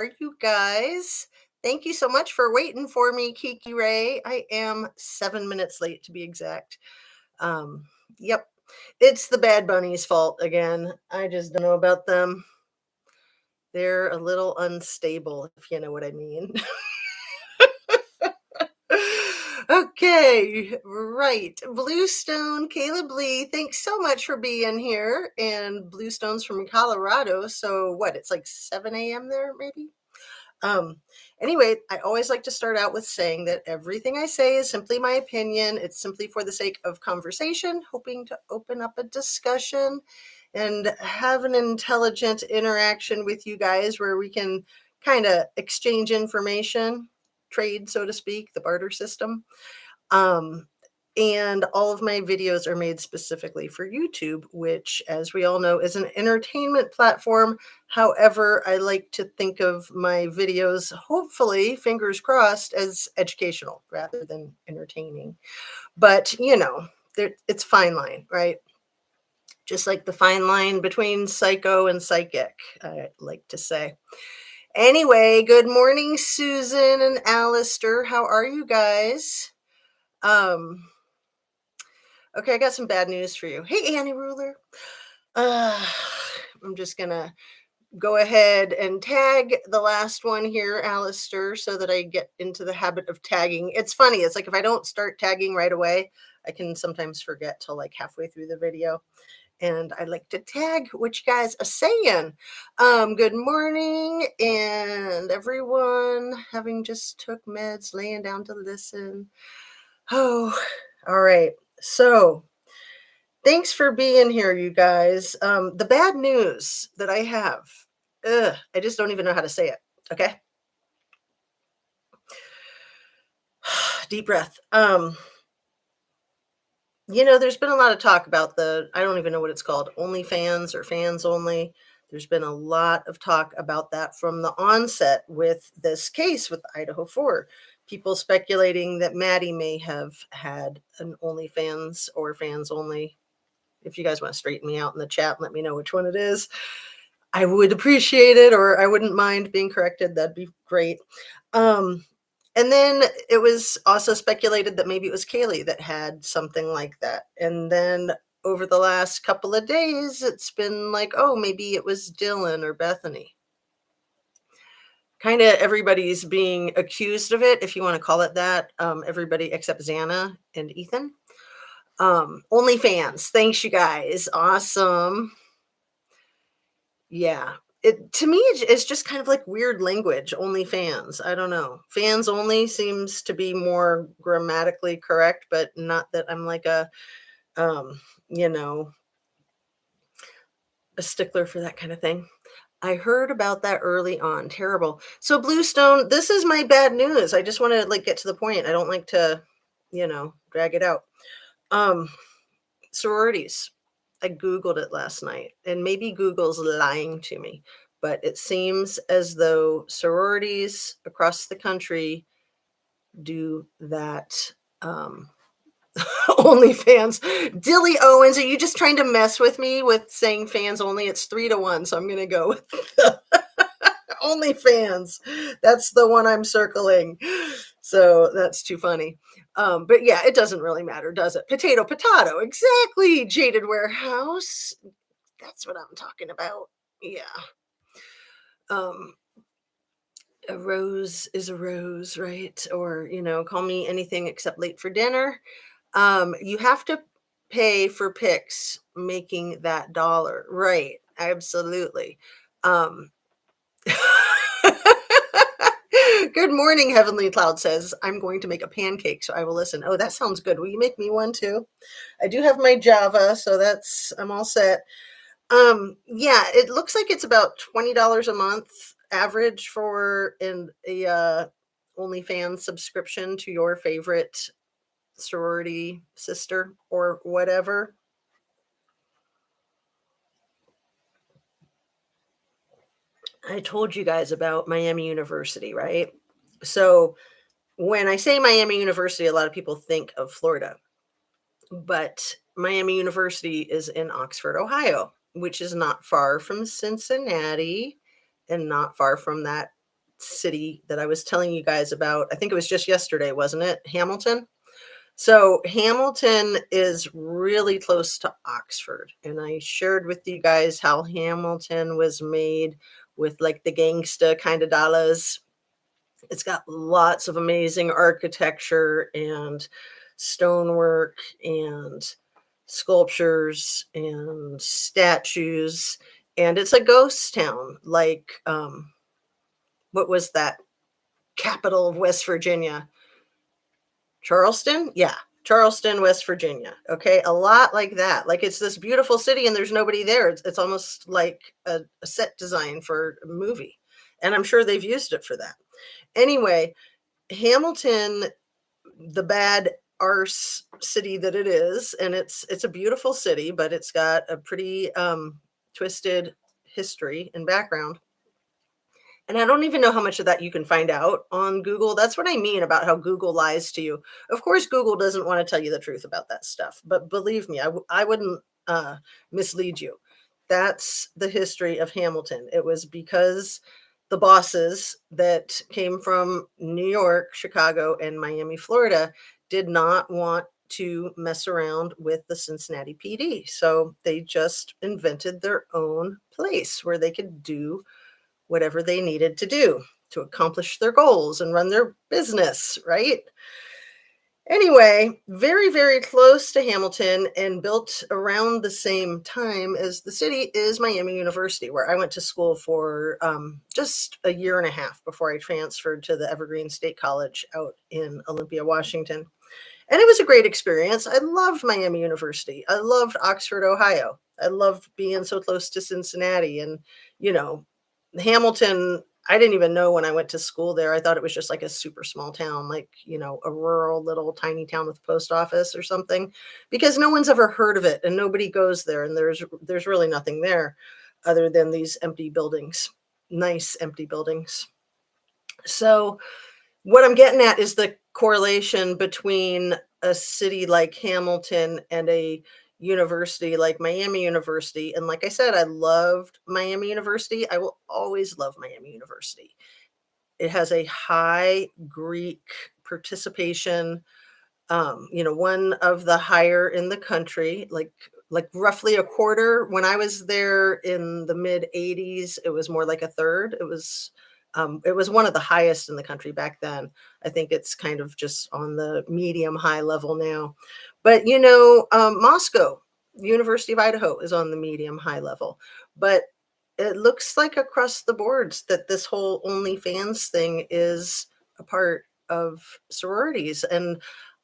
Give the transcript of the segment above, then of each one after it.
are you guys? Thank you so much for waiting for me, Kiki Ray. I am 7 minutes late to be exact. Um, yep, it's the Bad Bunny's fault again. I just don't know about them. They're a little unstable, if you know what I mean. Okay, right. Bluestone, Caleb Lee, thanks so much for being here. And Bluestone's from Colorado. So what? It's like 7 a.m. there, maybe? Um, anyway, I always like to start out with saying that everything I say is simply my opinion. It's simply for the sake of conversation, hoping to open up a discussion and have an intelligent interaction with you guys where we can kind of exchange information, trade, so to speak, the barter system. Um, and all of my videos are made specifically for YouTube, which, as we all know, is an entertainment platform. However, I like to think of my videos, hopefully, fingers crossed, as educational rather than entertaining. But, it's fine line, right? Just like the fine line between psycho and psychic, I like to say. Anyway, good morning, Susan and Alistair. How are you guys? Um, Okay, I got some bad news for you. Hey, Annie Ruler. I'm just going to go ahead and tag the last one here, Alistair, so that I get into the habit of tagging. It's funny. It's like if I don't start tagging right away, I can sometimes forget till like halfway through the video. And I like to tag what you guys are saying. Good morning, and everyone having just took meds, laying down to listen. Oh, all right. So thanks for being here, you guys. The bad news that I have, I just don't even know how to say it. Okay. Deep breath. There's been a lot of talk about I don't even know what it's called, OnlyFans or fans only. There's been a lot of talk about that from the onset with this case with Idaho 4. People speculating that Maddie may have had an OnlyFans or fans only. If you guys want to straighten me out in the chat and let me know which one it is, I would appreciate it, or I wouldn't mind being corrected. That'd be great. And then it was also speculated that maybe it was Kaylee that had something like that. And then over the last couple of days, it's been like, oh, maybe it was Dylan or Bethany. Kind of everybody's being accused of it, if you want to call it that. Everybody except Xana and Ethan. OnlyFans. Thanks, you guys. Awesome. Yeah. To me, it's just kind of like weird language. OnlyFans. I don't know. Fans only seems to be more grammatically correct, but not that I'm like a stickler for that kind of thing. I heard about that early on. Terrible. So Bluestone, this is my bad news. I just want to get to the point. I don't like to, drag it out. Sororities. I Googled it last night, and maybe Google's lying to me, but it seems as though sororities across the country do that. OnlyFans. Dilly Owens, are you just trying to mess with me with saying fans only? It's 3-1, so I'm going to go with OnlyFans. That's the one I'm circling. So that's too funny. But yeah, it doesn't really matter, does it? Potato, potato. Exactly. Jaded Warehouse. That's what I'm talking about. Yeah. A rose is a rose, right? Or, call me anything except late for dinner. You have to pay for pics making that dollar. Right. Absolutely. Good morning, Heavenly Cloud says, I'm going to make a pancake, so I will listen. Oh, that sounds good. Will you make me one too? I do have my Java, so I'm all set. Yeah, it looks like it's about $20 a month average for a OnlyFans subscription to your favorite sorority sister or whatever. I told you guys about Miami University, right? So when I say Miami University, a lot of people think of Florida, but Miami University is in Oxford, Ohio, which is not far from Cincinnati and not far from that city that I was telling you guys about. I think it was just yesterday, wasn't it? Hamilton. So Hamilton is really close to Oxford, and I shared with you guys how Hamilton was made with like the gangsta kind of dollars. It's got lots of amazing architecture and stonework and sculptures and statues, and it's a ghost town. Like, what was that capital of West Virginia? Charleston? Yeah, Charleston, West Virginia. Okay, a lot like that. Like it's this beautiful city and there's nobody there. It's almost like a set design for a movie. And I'm sure they've used it for that. Anyway, Hamilton, the bad arse city that it is, and it's a beautiful city, but it's got a pretty twisted history and background. And I don't even know how much of that you can find out on Google. That's what I mean about how Google lies to you. Of course, Google doesn't want to tell you the truth about that stuff, but believe me, I wouldn't mislead you. That's the history of Hamilton. It was because the bosses that came from New York, Chicago, and Miami, Florida did not want to mess around with the Cincinnati PD. So they just invented their own place where they could do whatever they needed to do to accomplish their goals and run their business, right? Anyway, very, very close to Hamilton and built around the same time as the city is Miami University, where I went to school for just a year and a half before I transferred to the Evergreen State College out in Olympia, Washington. And it was a great experience. I loved Miami University. I loved Oxford, Ohio. I loved being so close to Cincinnati. And, you know, Hamilton, I didn't even know when I went to school there. I thought it was just like a super small town, like, you know, a rural little tiny town with a post office or something, because no one's ever heard of it and nobody goes there. And there's really nothing there other than these empty buildings, nice empty buildings. So what I'm getting at is the correlation between a city like Hamilton and a university like Miami University. And like I said, I loved Miami University. I will always love Miami University. It has a high Greek participation, one of the higher in the country, like roughly a quarter. When I was there in the mid 80s, it was more like a third. It was one of the highest in the country back then. I think it's kind of just on the medium high level now. But Moscow, University of Idaho is on the medium high level. But it looks like across the boards that this whole OnlyFans thing is a part of sororities. And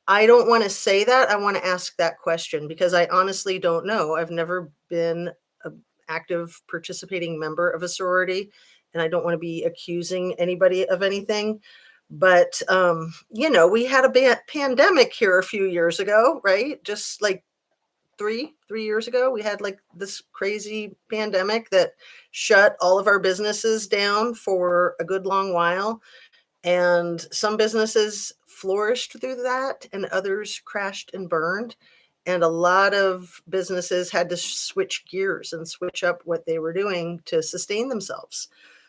I don't want to say that. I want to ask that question because I honestly don't know. I've never been an active participating member of a sorority, and I don't want to be accusing anybody of anything. But we had a pandemic here a few years ago, right? Just like three years ago, we had like this crazy pandemic that shut all of our businesses down for a good long while. And some businesses flourished through that, and others crashed and burned. And a lot of businesses had to switch gears and switch up what they were doing to sustain themselves.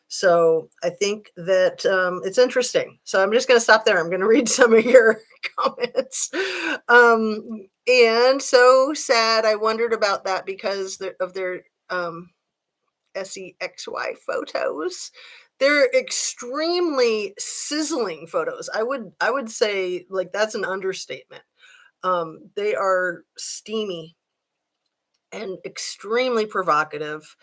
So I think that it's interesting. So I'm just going to stop there. I'm going to read some of your comments. And so sad. I wondered about that because of their SEXY photos. They're extremely sizzling photos. I would say like that's an understatement. They are steamy and extremely provocative.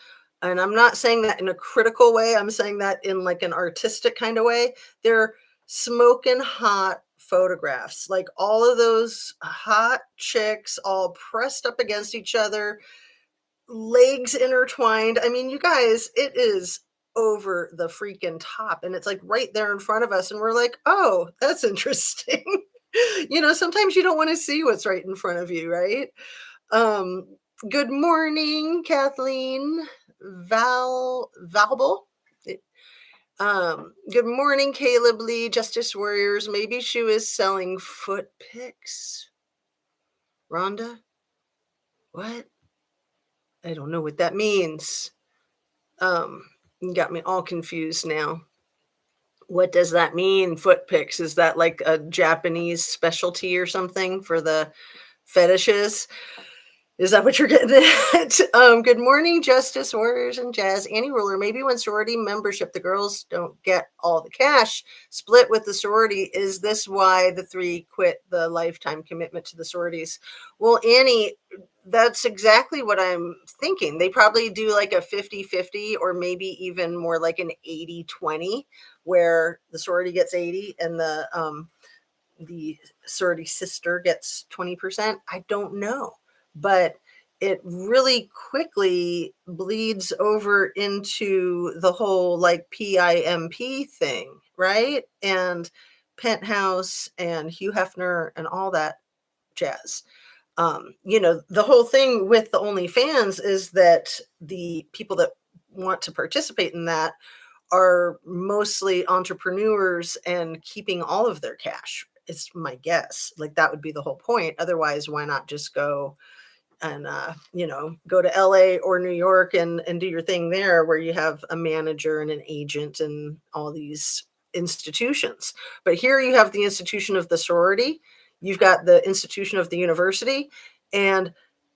And I'm not saying that in a critical way. I'm saying that in like an artistic kind of way. They're smoking hot photographs, like all of those hot chicks all pressed up against each other, legs intertwined. I mean, you guys, it is over the freaking top. And it's like right there in front of us. And we're like, oh, that's interesting. Sometimes you don't want to see what's right in front of you, right? Um, Good morning, Kathleen Valble. Good morning, Caleb Lee, Justice Warriors. Maybe she was selling foot pics. Rhonda? What? I don't know what that means. You got me all confused now. What does that mean, foot pics? Is that like a Japanese specialty or something for the fetishes? Is that what you're getting at? Good morning, Justice Warriors and Jazz. Annie Ruler, maybe when sorority membership, the girls don't get all the cash split with the sorority. Is this why the three quit the lifetime commitment to the sororities? Well, Annie, that's exactly what I'm thinking. They probably do like a 50-50, or maybe even more like an 80-20, where the sorority gets 80 and the sorority sister gets 20%. I don't know. But it really quickly bleeds over into the whole like PIMP thing, right? And Penthouse and Hugh Hefner and all that jazz. The whole thing with the OnlyFans is that the people that want to participate in that are mostly entrepreneurs and keeping all of their cash. It's my guess. Like that would be the whole point. Otherwise, why not just go and go to LA or New York and do your thing there, where you have a manager and an agent and all these institutions. But here you have the institution of the sorority, you've got the institution of the university, and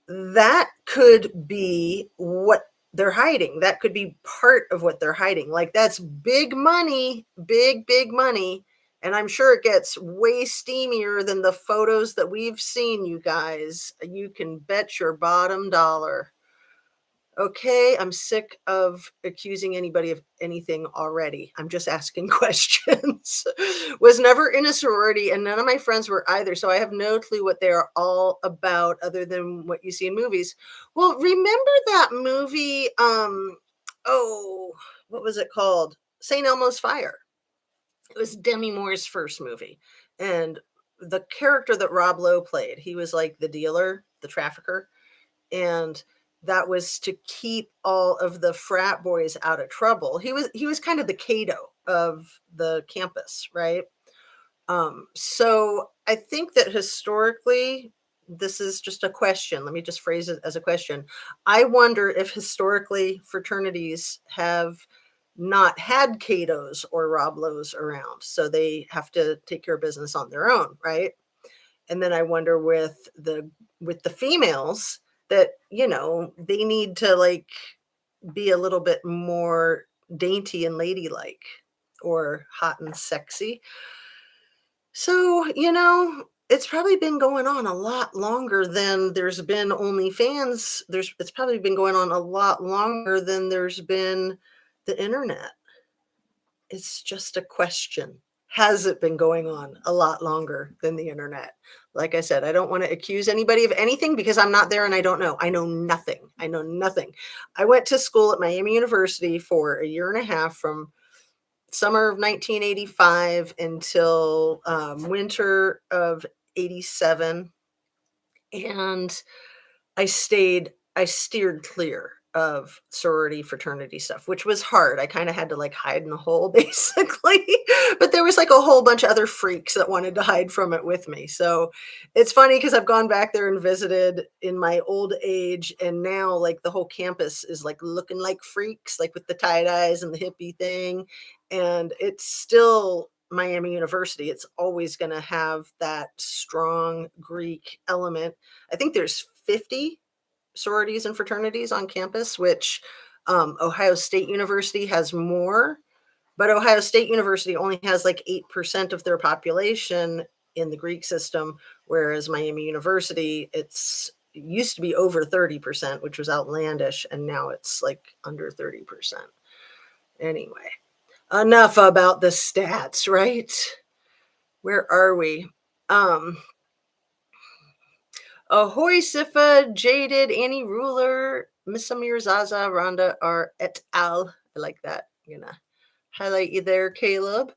that could be what they're hiding. That could be part of what they're hiding. Like that's big money, big money. And I'm sure it gets way steamier than the photos that we've seen, you guys. You can bet your bottom dollar. Okay, I'm sick of accusing anybody of anything already. I'm just asking questions. Was never in a sorority, and none of my friends were either. So I have no clue what they are all about other than what you see in movies. Well, remember that movie? Oh, what was it called? St. Elmo's Fire. It was Demi Moore's first movie. And the character that Rob Lowe played, he was like the dealer, the trafficker. And that was to keep all of the frat boys out of trouble. He was kind of the Cato of the campus, right? So I think that historically, this is just a question. Let me just phrase it as a question. I wonder if historically fraternities have not had Catos or Rob Lowe's around, so they have to take care of business on their own, right? And then I wonder with the females that they need to like be a little bit more dainty and ladylike or hot and sexy. So, it's probably been going on a lot longer than there's been OnlyFans. It's probably been going on a lot longer than there's been the internet. It's just a question. Has it been going on a lot longer than the internet? Like I said, I don't want to accuse anybody of anything because I'm not there and I don't know. I know nothing. I know nothing. I went to school at Miami University for a year and a half from summer of 1985 until winter of 87. And I steered clear of sorority fraternity stuff, which was hard. I kind of had to like hide in a hole basically. But there was like a whole bunch of other freaks that wanted to hide from it with me. So it's funny because I've gone back there and visited in my old age, and now like the whole campus is like looking like freaks, like with the tie-dyes and the hippie thing. And it's still Miami University. It's always going to have that strong Greek element. I think there's 50 sororities and fraternities on campus, which Ohio State University has more, but Ohio State University only has like 8% of their population in the Greek system, whereas Miami University, it used to be over 30%, which was outlandish, and now it's like under 30%. Anyway, enough about the stats, right? Where are we? Ahoy, Sifa, Jaded, Annie Ruler, Miss Amir Zaza, Rhonda are et al. I like that. I'm gonna highlight you there, Caleb,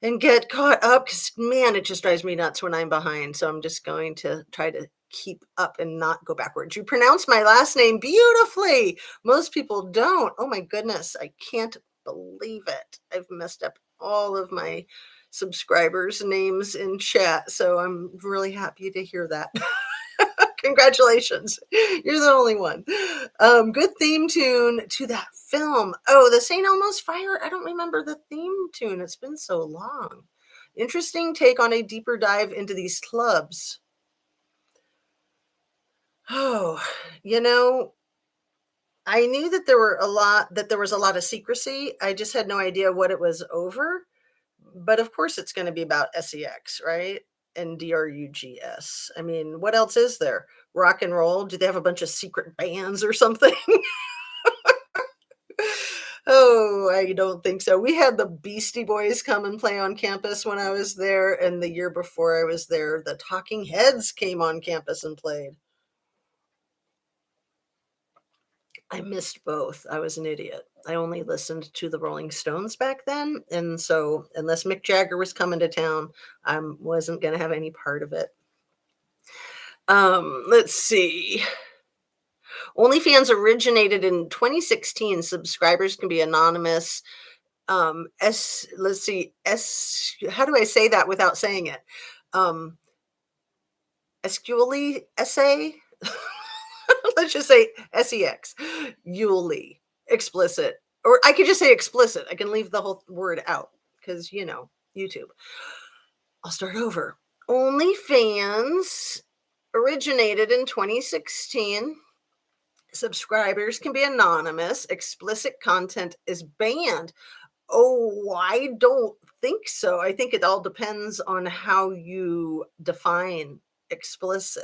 and get caught up because man, it just drives me nuts when I'm behind. So I'm just going to try to keep up and not go backwards. You pronounce my last name beautifully. Most people don't. Oh my goodness, I can't believe it. I've messed up all of my subscribers' names in chat. So I'm really happy to hear that. Congratulations. You're the only one. Good theme tune to that film. Oh, the St. Elmo's Fire. I don't remember the theme tune. It's been so long. Interesting take on a deeper dive into these clubs. Oh, you know, I knew that there was a lot of secrecy. I just had no idea what it was over. But of course it's going to be about sex, right? And drugs. I mean, what else is there? Rock and roll? Do they have a bunch of secret bands or something? Oh, I don't think so. We had the Beastie Boys come and play on campus when I was there, and the year before I was there, the Talking Heads came on campus and played. I missed both. I was an idiot. I only listened to the Rolling Stones back then, and so unless Mick Jagger was coming to town, I wasn't going to have any part of it. Let's see. OnlyFans originated in 2016. Subscribers can be anonymous. Let's see, how do I say that without saying it? Um, Escually essay. Let's just say sex. Yuli explicit, or I could just say explicit. I can leave the whole word out because YouTube. I'll start over. OnlyFans originated in 2016. Subscribers can be anonymous. Explicit content is banned. Oh, I don't think so. I think it all depends on how you define explicit.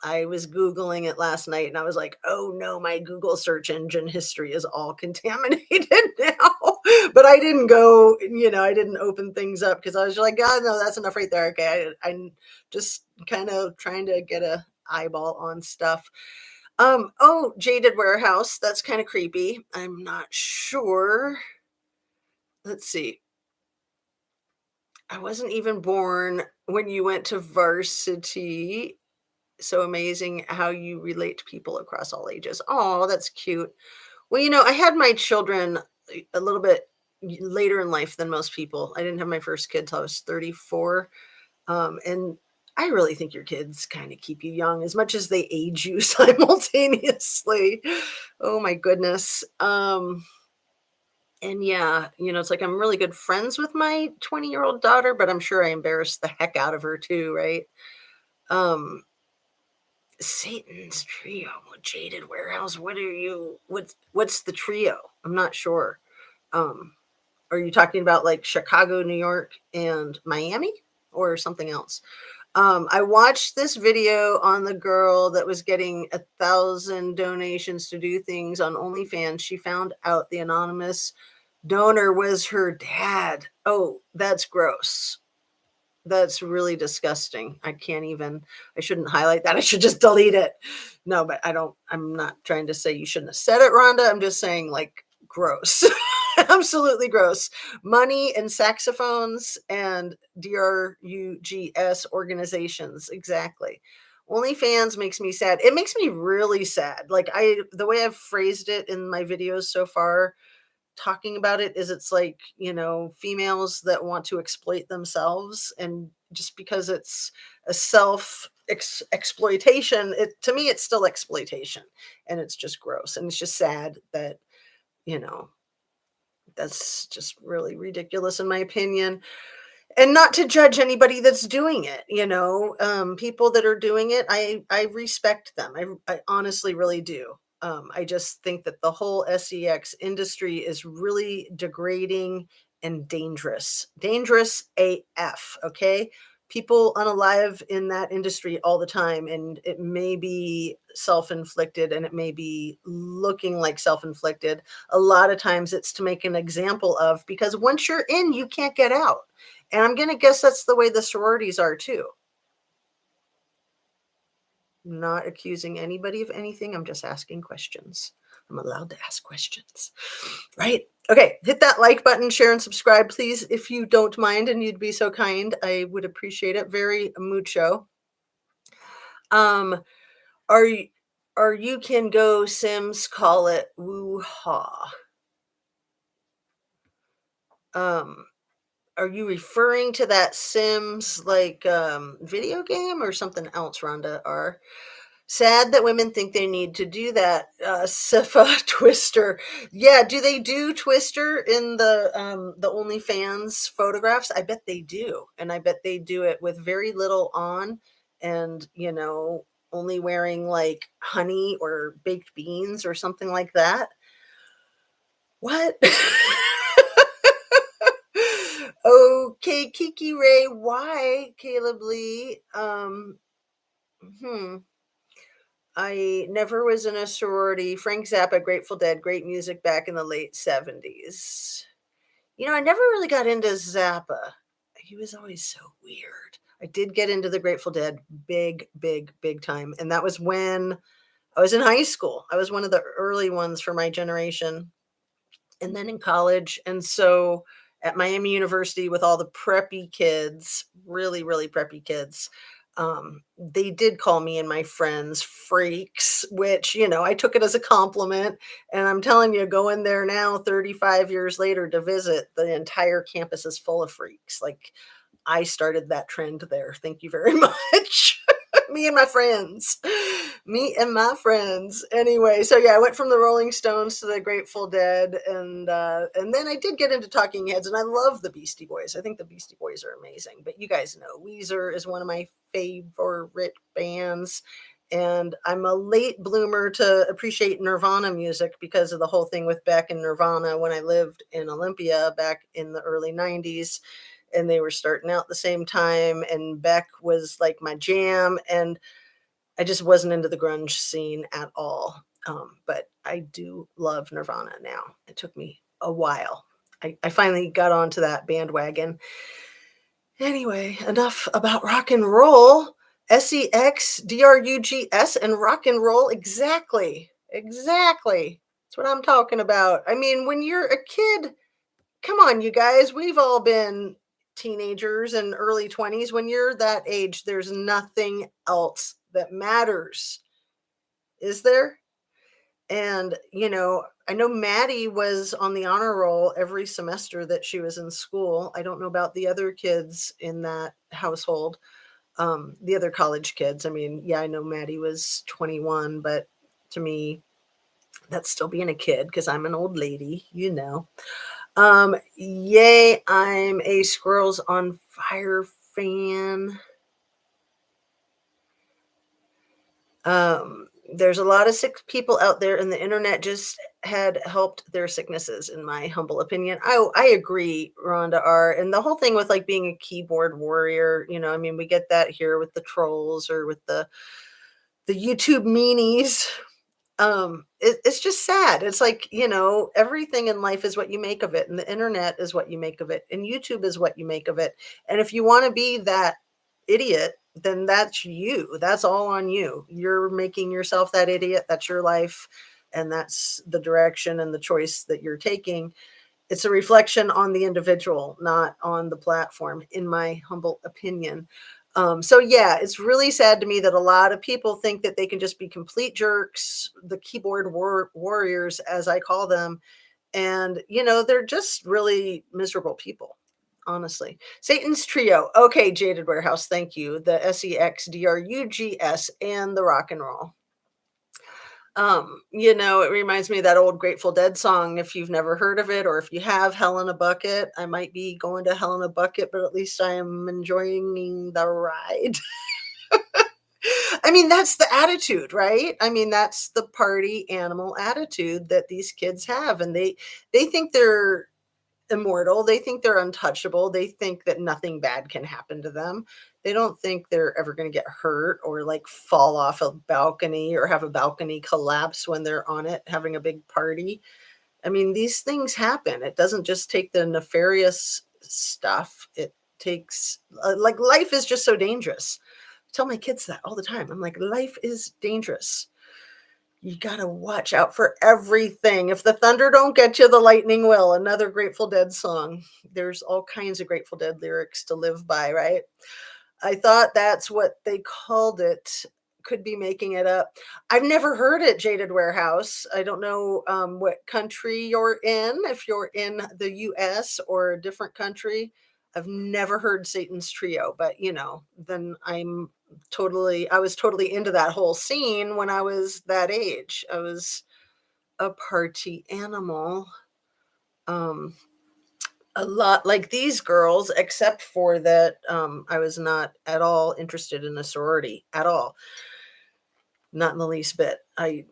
I was Googling it last night and I was like, oh no, my Google search engine history is all contaminated now. But I didn't go, I didn't open things up because I was like, God, no, that's enough right there. Okay. I'm just kind of trying to get a eyeball on stuff. Oh, Jaded Warehouse. That's kind of creepy. I'm not sure. Let's see. I wasn't even born when you went to varsity. So amazing how you relate to people across all ages. Oh, that's cute. Well, I had my children a little bit later in life than most people. I didn't have my first kid till I was 34. And I really think your kids kind of keep you young as much as they age you simultaneously. Oh my goodness. And yeah, it's like I'm really good friends with my 20-year-old daughter, but I'm sure I embarrassed the heck out of her too, right? Um, Satan's Trio, Jaded Warehouse. What's the trio? I'm not sure. Um, are you talking about like Chicago, New York, and Miami, or something else? I watched this video on the girl that was getting 1,000 donations to do things on OnlyFans. She found out the anonymous donor was her dad. Oh, that's gross. That's really disgusting. I shouldn't highlight that. I should just delete it. No, but I'm not trying to say you shouldn't have said it, Rhonda. I'm just saying, like, gross. Absolutely gross. Money and saxophones and drugs organizations. Exactly. OnlyFans makes me sad. It makes me really sad. Like, the way I've phrased it in my videos so far, talking about it, is it's like, females that want to exploit themselves, and just because it's a exploitation, to me it's still exploitation, and it's just gross, and it's just sad that you know that's just really ridiculous in my opinion. And not to judge anybody that's doing it, people that are doing it, I respect them. I honestly really do. I just think that the whole sex industry is really degrading and dangerous AF. Okay, people unalive in that industry all the time, and it may be self-inflicted, and it may be looking like self-inflicted. A lot of times it's to make an example of, because once you're in, you can't get out. And I'm going to guess that's the way the sororities are too. I'm not accusing anybody of anything. I'm just asking questions. I'm allowed to ask questions, right? Okay, hit that like button, share, and subscribe, please, if you don't mind, and you'd be so kind. I would appreciate it very mucho. Or you can go Sims, call it woo-ha. Are you referring to that Sims, like, video game or something else, Rhonda R? Sad that women think they need to do that, Sifa Twister. Yeah, do they do Twister in the OnlyFans photographs? I bet they do, and I bet they do it with very little on and, only wearing, like, honey or baked beans or something like that. What? Okay, Kiki Ray, why, Caleb Lee? Hmm. I never was in a sorority. Frank Zappa, Grateful Dead, great music back in the late 70s. I never really got into Zappa. He was always so weird. I did get into the Grateful Dead big, big, big time. And that was when I was in high school. I was one of the early ones for my generation, and then in college. And so at Miami University with all the preppy kids, really, really preppy kids, they did call me and my friends freaks, which, I took it as a compliment. And I'm telling you, going there now, 35 years later to visit, the entire campus is full of freaks. Like, I started that trend there. Thank you very much. Me and my friends. Me and my friends. Anyway, so yeah, I went from the Rolling Stones to the Grateful Dead, and then I did get into Talking Heads, and I love the Beastie Boys. I think the Beastie Boys are amazing. But you guys know Weezer is one of my favorite bands. And I'm a late bloomer to appreciate Nirvana music because of the whole thing with Beck and Nirvana when I lived in Olympia back in the early 90s, and they were starting out the same time, and Beck was like my jam, and I just wasn't into the grunge scene at all. But I do love Nirvana now. It took me a while. I finally got onto that bandwagon. Anyway, enough about rock and roll. SEXDRUGS and rock and roll. Exactly. Exactly. That's what I'm talking about. I mean, when you're a kid, come on, you guys, we've all been teenagers and early 20s. When you're that age, there's nothing else that matters, is there? And, I know Maddie was on the honor roll every semester that she was in school. I don't know about the other kids in that household, the other college kids. I mean, yeah, I know Maddie was 21, but to me, that's still being a kid because I'm an old lady. Yay, I'm a Squirrels on Fire fan. There's a lot of sick people out there, and the internet just had helped their sicknesses, in my humble opinion. I agree, Rhonda R. And the whole thing with like being a keyboard warrior, I mean, we get that here with the trolls or with the YouTube meanies. It's just sad. It's like, everything in life is what you make of it, and the internet is what you make of it, and YouTube is what you make of it. And if you want to be that idiot, then that's you. That's all on you. You're making yourself that idiot. That's your life, and that's the direction and the choice that you're taking. It's a reflection on the individual, not on the platform, in my humble opinion. So yeah, it's really sad to me that a lot of people think that they can just be complete jerks, the keyboard warriors, as I call them. And, they're just really miserable people, honestly. Satan's Trio. Okay, Jaded Warehouse. Thank you. The SEXDRUGS and the rock and roll. It reminds me of that old Grateful Dead song. If you've never heard of it, or if you have, Hell in a Bucket. I might be going to Hell in a Bucket, but at least I am enjoying the ride. I mean, that's the attitude, right? I mean, that's the party animal attitude that these kids have. And they think they're immortal. They think they're untouchable. They think that nothing bad can happen to them. They don't think they're ever going to get hurt or like fall off a balcony or have a balcony collapse when they're on it having a big party. I mean, these things happen. It doesn't just take the nefarious stuff. It takes like life is just so dangerous. I tell my kids that all the time. I'm like, life is dangerous. You gotta watch out for everything. If the thunder don't get you, the lightning will. Another Grateful Dead song. There's all kinds of Grateful Dead lyrics to live by, right? I thought that's what they called it. Could be making it up. I've never heard it, Jaded Warehouse. I don't know what country you're in, if you're in the US or a different country. I've never heard Satan's Trio, but, then I was totally into that whole scene when I was that age. I was a party animal. Um, a lot like these girls, except for that, I was not at all interested in a sorority at all, not in the least bit. I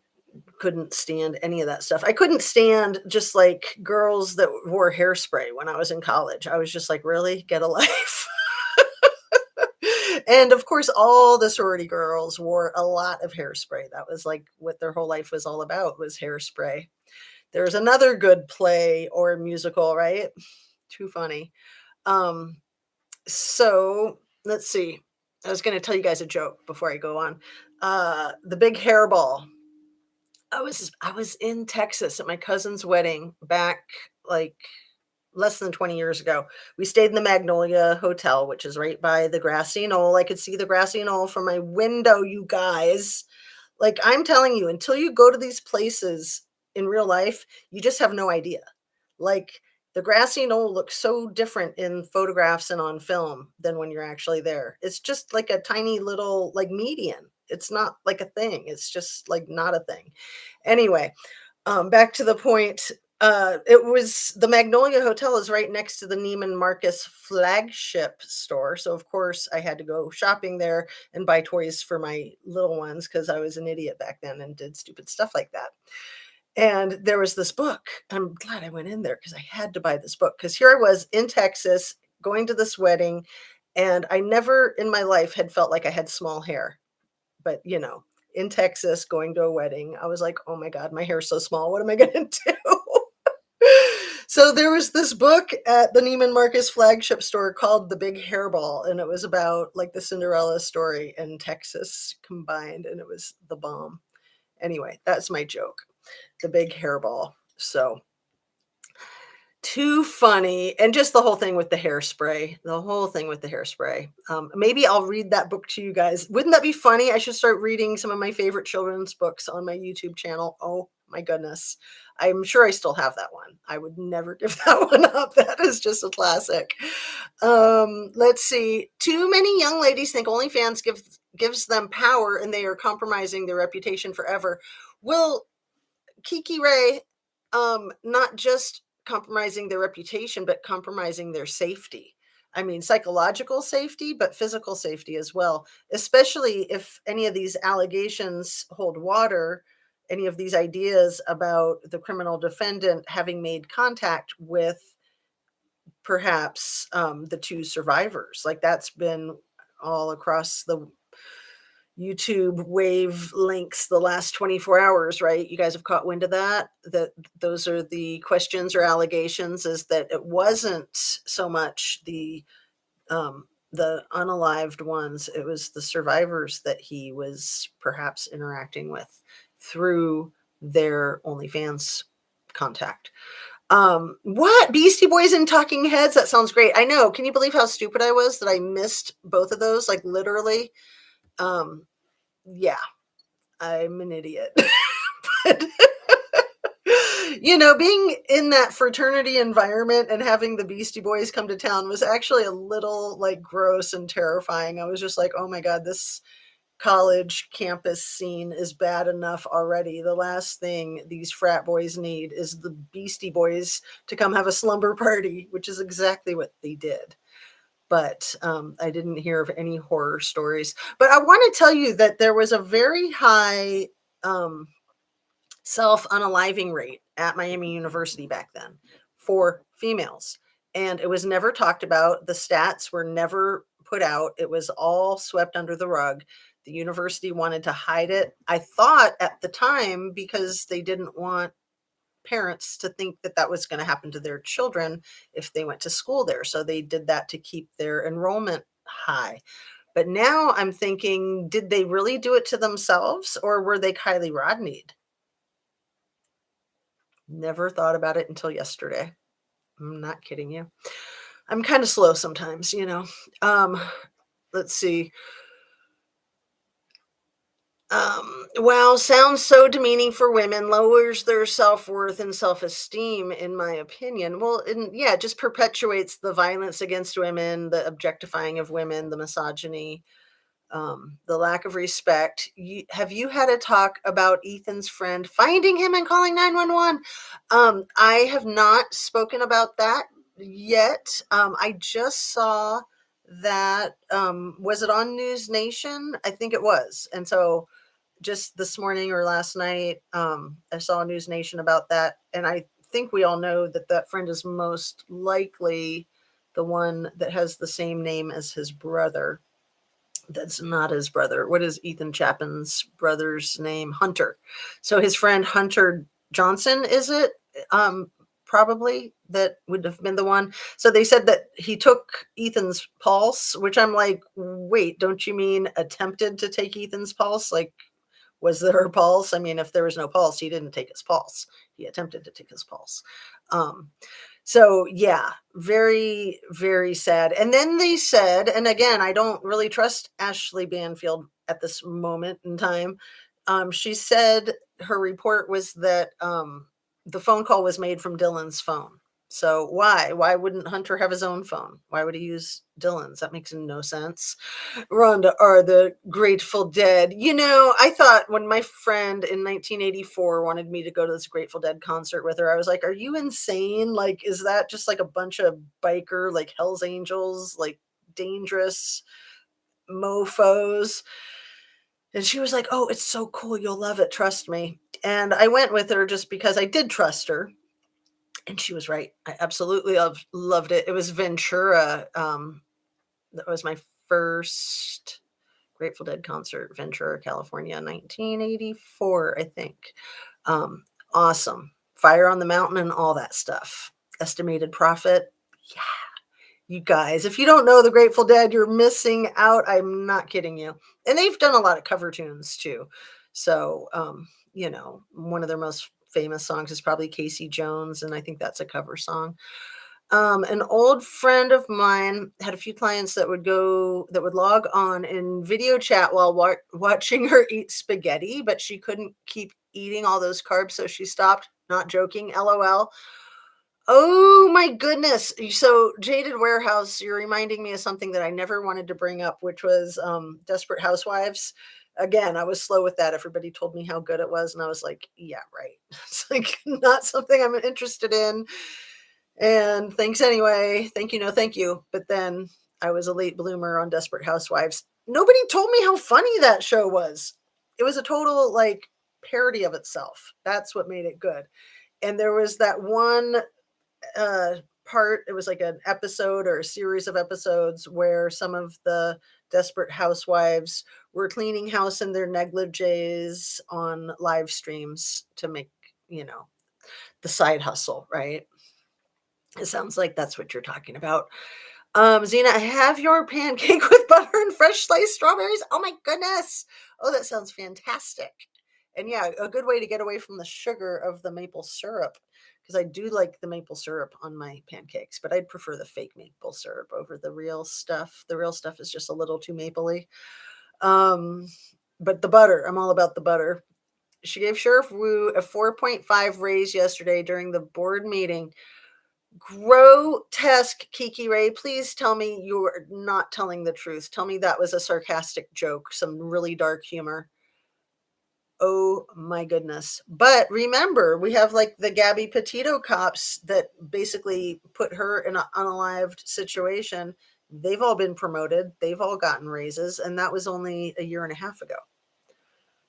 couldn't stand any of that stuff. I couldn't stand just like girls that wore hairspray when I was in college. I was just like, really, get a life. And of course, all the sorority girls wore a lot of hairspray. That was like what their whole life was all about, was hairspray. There's another good play or musical, right? Too funny. Um, so let's see. I was going to tell you guys a joke before I go on. The big hairball. I was in Texas at my cousin's wedding back like less than 20 years ago. We stayed in the Magnolia Hotel, which is right by the grassy knoll. I could see the grassy knoll from my window, you guys. Like, I'm telling you, until you go to these places in real life, you just have no idea. Like, the grassy knoll looks so different in photographs and on film than when you're actually there. It's just like a tiny little, like, median. It's not like a thing. It's just like not a thing. Anyway, back to the point. It was the Magnolia Hotel is right next to the Neiman Marcus flagship store. So of course I had to go shopping there and buy toys for my little ones because I was an idiot back then and did stupid stuff like that. And there was this book. I'm glad I went in there because I had to buy this book because here I was in Texas going to this wedding, and I never in my life had felt like I had small hair. But in Texas going to a wedding, I was like, oh my God, my hair's so small. What am I going to do? So there was this book at the Neiman Marcus flagship store called The Big Hairball, and it was about like the Cinderella story and Texas combined, and it was the bomb. Anyway, that's my joke. The Big Hairball. So too funny. And just the whole thing with the hairspray, the whole thing with the hairspray. Maybe I'll read that book to you guys. Wouldn't that be funny? I should start reading some of my favorite children's books on my YouTube channel. Oh my goodness. I'm sure I still have that one. I would never give that one up. That is just a classic. Let's see. Too many young ladies think OnlyFans gives them power and they are compromising their reputation forever. Well, Kiki Ray, not just compromising their reputation, but compromising their safety. I mean, psychological safety, but physical safety as well, especially if any of these allegations hold water, any of these ideas about the criminal defendant having made contact with perhaps the two survivors. Like that's been all across the YouTube wave links the last 24 hours, right? You guys have caught wind of that? That those are the questions or allegations, is that it wasn't so much the unalived ones, it was the survivors that he was perhaps interacting with through their OnlyFans contact. What? Beastie Boys and Talking Heads? That sounds great. I know. Can you believe how stupid I was that I missed both of those? Like literally. Um, yeah, I'm an idiot. But, being in that fraternity environment and having the Beastie Boys come to town was actually a little like gross and terrifying. I was just like, oh my God, this college campus scene is bad enough already. The last thing these frat boys need is the Beastie Boys to come have a slumber party, which is exactly what they did. But I didn't hear of any horror stories. But I want to tell you that there was a very high self-unaliving rate at Miami University back then for females. And it was never talked about. The stats were never put out. It was all swept under the rug. The university wanted to hide it. I thought at the time because they didn't want parents to think that that was going to happen to their children if they went to school there. So they did that to keep their enrollment high. But now I'm thinking, did they really do it to themselves or were they Kylie Rodney'd? Never thought about it until yesterday. I'm not kidding you. I'm kind of slow sometimes. Um, let's see. Wow, sounds so demeaning for women, lowers their self-worth and self-esteem, in my opinion. Well, and yeah, it just perpetuates the violence against women, the objectifying of women, the misogyny, the lack of respect. Have you had a talk about Ethan's friend finding him and calling 911? I have not spoken about that yet. I just saw that, was it on News Nation? I think it was. And so just this morning or last night, I saw News Nation about that. And I think we all know that that friend is most likely the one that has the same name as his brother. That's not his brother. What is Ethan Chapin's brother's name? Hunter. So his friend Hunter Johnson, is it? Probably that would have been the one. So they said that he took Ethan's pulse, which I'm like, wait, don't you mean attempted to take Ethan's pulse? Like, was there a pulse? I mean, if there was no pulse, he didn't take his pulse. He attempted to take his pulse. Um, so yeah, very, very sad. And then they said, and again, I don't really trust Ashley Banfield at this moment in time. She said her report was that the phone call was made from Dylan's phone. So why? Why wouldn't Hunter have his own phone? Why would he use Dylan's? That makes no sense. Rhonda, are the Grateful Dead. I thought when my friend in 1984 wanted me to go to this Grateful Dead concert with her, I was like, are you insane? Like, is that just like a bunch of biker, like Hells Angels, like dangerous mofos? And she was like, oh, it's so cool. You'll love it. Trust me. And I went with her just because I did trust her. And she was right. I absolutely loved it. It was Ventura. That was my first Grateful Dead concert, Ventura, California, 1984, I think. Awesome. Fire on the Mountain and all that stuff. Estimated Profit. Yeah. You guys, if you don't know the Grateful Dead, you're missing out. I'm not kidding you. And they've done a lot of cover tunes too. So, one of their most famous songs is probably Casey Jones, and I think that's a cover song. An old friend of mine had a few clients that would log on and video chat while watching her eat spaghetti, but she couldn't keep eating all those carbs, so she stopped. Not joking, LOL. Oh my goodness. So Jaded Warehouse, you're reminding me of something that I never wanted to bring up, which was Desperate Housewives. Again, I was slow with that. Everybody told me how good it was, and I was like, yeah, right. It's like not something I'm interested in. And thanks anyway. Thank you, no thank you. But then I was a late bloomer on Desperate Housewives. Nobody told me how funny that show was. It was a total like parody of itself. That's what made it good. And there was that one part, it was like an episode or a series of episodes where some of the Desperate Housewives were cleaning house in their negligees on live streams to make, the side hustle, right? It sounds like that's what you're talking about. Zena, I have your pancake with butter and fresh sliced strawberries. Oh my goodness. Oh, that sounds fantastic. And yeah, a good way to get away from the sugar of the maple syrup, because I do like the maple syrup on my pancakes, but I'd prefer the fake maple syrup over the real stuff. The real stuff is just a little too mapley. But the butter, I'm all about the butter. She gave Sheriff Wu a 4.5 raise yesterday during the board meeting. Grotesque, Kiki Ray. Please tell me you're not telling the truth. Tell me that was a sarcastic joke, some really dark humor. Oh my goodness. But remember, we have like the Gabby Petito cops that basically put her in an unalived situation. They've all been promoted, they've all gotten raises, and that was only a year and a half ago.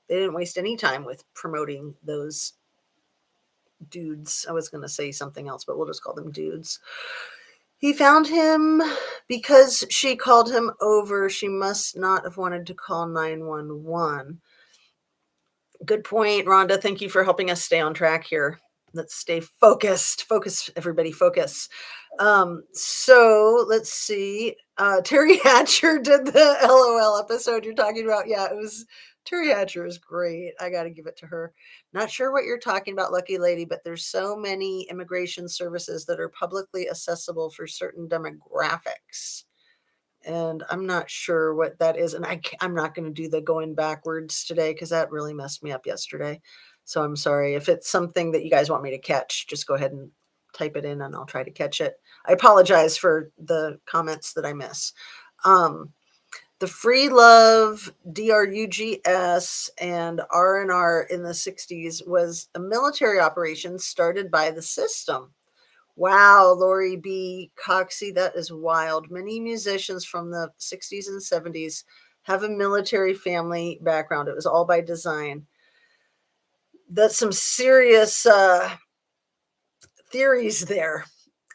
They didn't waste any time with promoting those dudes. I was going to say something else, but we'll just call them dudes. He found him because she called him over. She must not have wanted to call 911. Good point, Rhonda. Thank you for helping us stay on track here. Let's stay focused. Focus, everybody, focus. So let's see. Terry Hatcher did the LOL episode you're talking about. Yeah, it was Terry Hatcher is great. I got to give it to her. Not sure what you're talking about, Lucky Lady, but there's so many immigration services that are publicly accessible for certain demographics. and I'm not sure what that is, and I'm not gonna do the going backwards today because that really messed me up yesterday. So I'm sorry. If it's something that you guys want me to catch, just go ahead and type it in and I'll try to catch it. I apologize for the comments that I miss. Um, the Free Love, DRUGS, and R&R in the 60s was a military operation started by the system. Wow, Lori B. Coxey, that is wild. Many musicians from the 60s and 70s have a military family background. It was all by design. That's some serious theories there.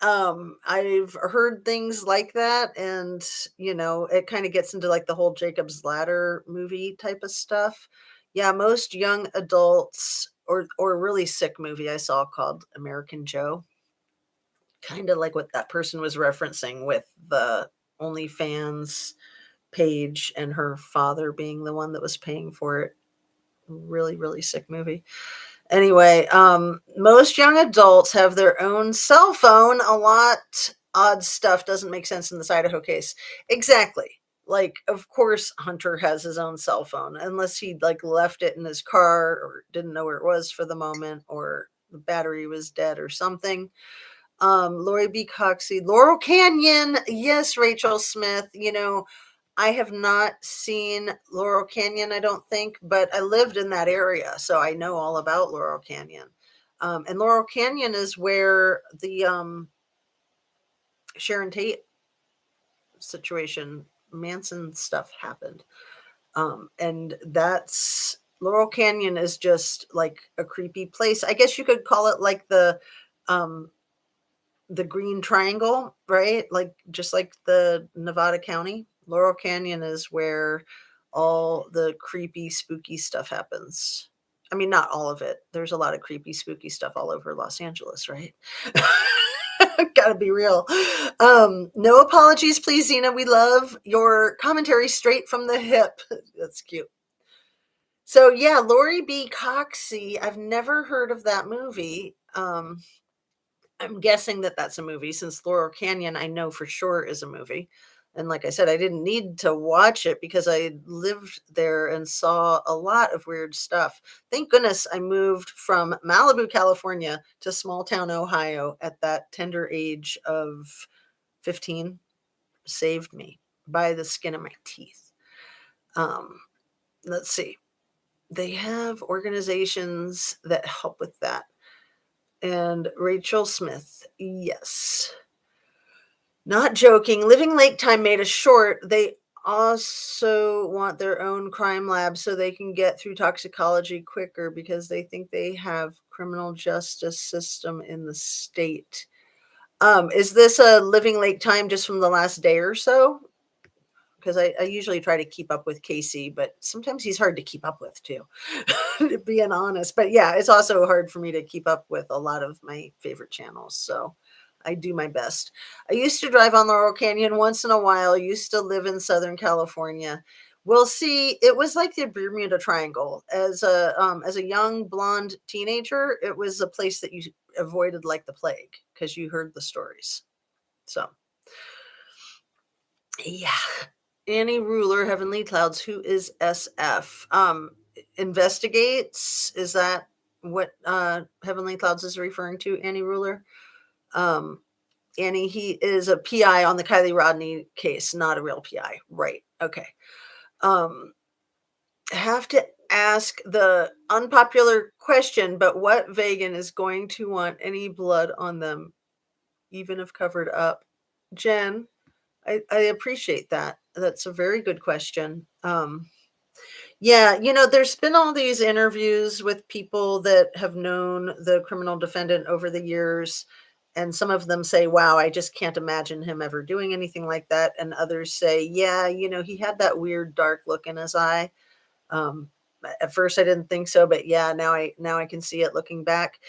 I've heard things like that, and it kind of gets into like the whole Jacob's Ladder movie type of stuff. Yeah, most young adults, or a really sick movie I saw called American Joe, kind of like what that person was referencing with the OnlyFans page and her father being the one that was paying for it. Really, really sick movie. Anyway, most young adults have their own cell phone. A lot odd stuff doesn't make sense in this Idaho case. Exactly. Like, of course, Hunter has his own cell phone, unless he like left it in his car or didn't know where it was for the moment, or the battery was dead or something. Lori B. Coxey, Laurel Canyon. Yes, Rachel Smith. I have not seen Laurel Canyon, I don't think, but I lived in that area, so I know all about Laurel Canyon. And Laurel Canyon is where the Sharon Tate situation, Manson stuff happened. And that's Laurel Canyon is just like a creepy place. I guess you could call it like um, the Green Triangle, right? Like just like the Nevada County. Laurel Canyon is where all the creepy, spooky stuff happens. I mean, not all of it. There's a lot of creepy, spooky stuff all over Los Angeles, right? Gotta be real. No apologies, please, Zena. We love your commentary straight from the hip. That's cute. So yeah, Lori B. Coxey. I've never heard of that movie. I'm guessing that that's a movie, since Laurel Canyon, I know for sure is a movie. And like I said, I didn't need to watch it because I lived there and saw a lot of weird stuff. Thank goodness I moved from Malibu, California to small town Ohio at that tender age of 15. Saved me by the skin of my teeth. Um, let's see. They have organizations that help with that. And Rachel Smith, yes. Not joking. Living Lake Time made a short. They also want their own crime lab so they can get through toxicology quicker because they think they have criminal justice system in the state. Is this a Living Lake Time just from the last day or so? Because I usually try to keep up with Casey, but sometimes he's hard to keep up with too, being honest. But yeah, it's also hard for me to keep up with a lot of my favorite channels. So I do my best. I used to drive on Laurel Canyon once in a while. Used to live in Southern California. We'll see. It was like the Bermuda Triangle. As a young blonde teenager, it was a place that you avoided like the plague because you heard the stories. So yeah. Annie Ruler, Heavenly Clouds, who is SF? Investigates. Is that what Heavenly Clouds is referring to? Annie Ruler. Um, Annie, he is a PI on the Kylie Rodney case, not a real PI. Right. Okay. Have to ask the unpopular question, but what vegan is going to want any blood on them, even if covered up? Jen, I appreciate that. That's a very good question. Yeah, there's been all these interviews with people that have known the criminal defendant over the years, and some of them say, wow, I just can't imagine him ever doing anything like that. And others say, yeah, he had that weird dark look in his eye. Um, at first I didn't think so, but yeah, now I can see it looking back.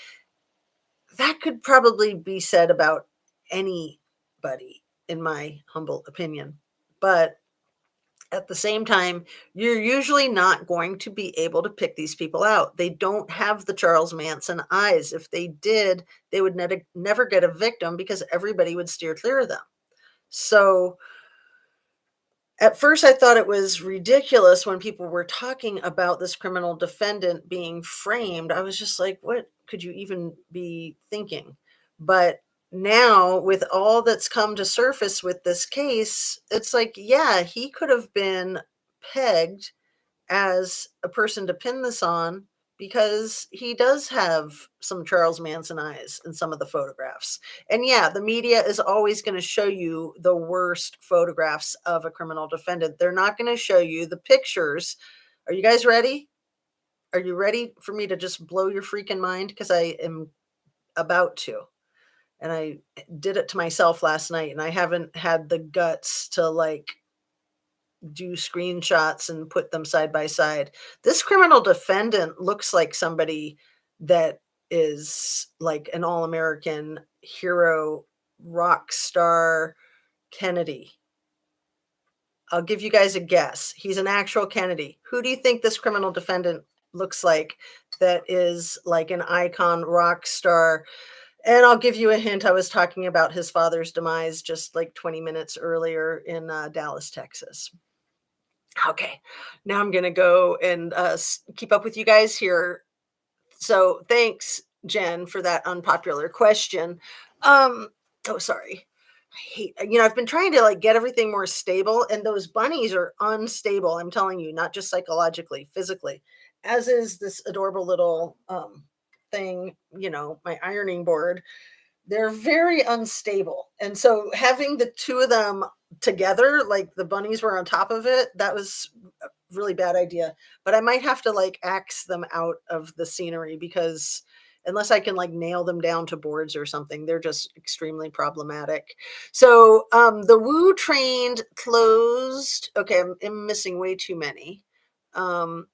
That could probably be said about anybody, in my humble opinion. But at the same time, you're usually not going to be able to pick these people out. They don't have the Charles Manson eyes. If they did, they would never get a victim because everybody would steer clear of them. So At first, I thought it was ridiculous when people were talking about this criminal defendant being framed. I was just like, what could you even be thinking? But now, with all that's come to surface with this case, it's like, yeah, he could have been pegged as a person to pin this on because he does have some Charles Manson eyes in some of the photographs. And yeah, the media is always going to show you the worst photographs of a criminal defendant. They're not going to show you the pictures. Are you guys ready? Are you ready for me to just blow your freaking mind? Because I am about to. And I did it to myself last night, and I haven't had the guts to like do screenshots and put them side by side. This criminal defendant looks like somebody that is like an all-American hero, rock star Kennedy. I'll give you guys a guess. He's an actual Kennedy. Who do you think this criminal defendant looks like that is like an icon rock star? And I'll give you a hint. I was talking about his father's demise just like 20 minutes earlier in Dallas, Texas. Okay, now I'm gonna go and keep up with you guys here. So thanks, Jen, for that unpopular question. Oh, sorry. I hate, I've been trying to like get everything more stable, and those bunnies are unstable. I'm telling you, not just psychologically, physically, as is this adorable little thing, my ironing board. They're very unstable. And so having the two of them together, like the bunnies were on top of it, that was a really bad idea. But I might have to like axe them out of the scenery because unless I can like nail them down to boards or something, they're just extremely problematic. So the Woo trained closed. Okay, I'm missing way too many. Um,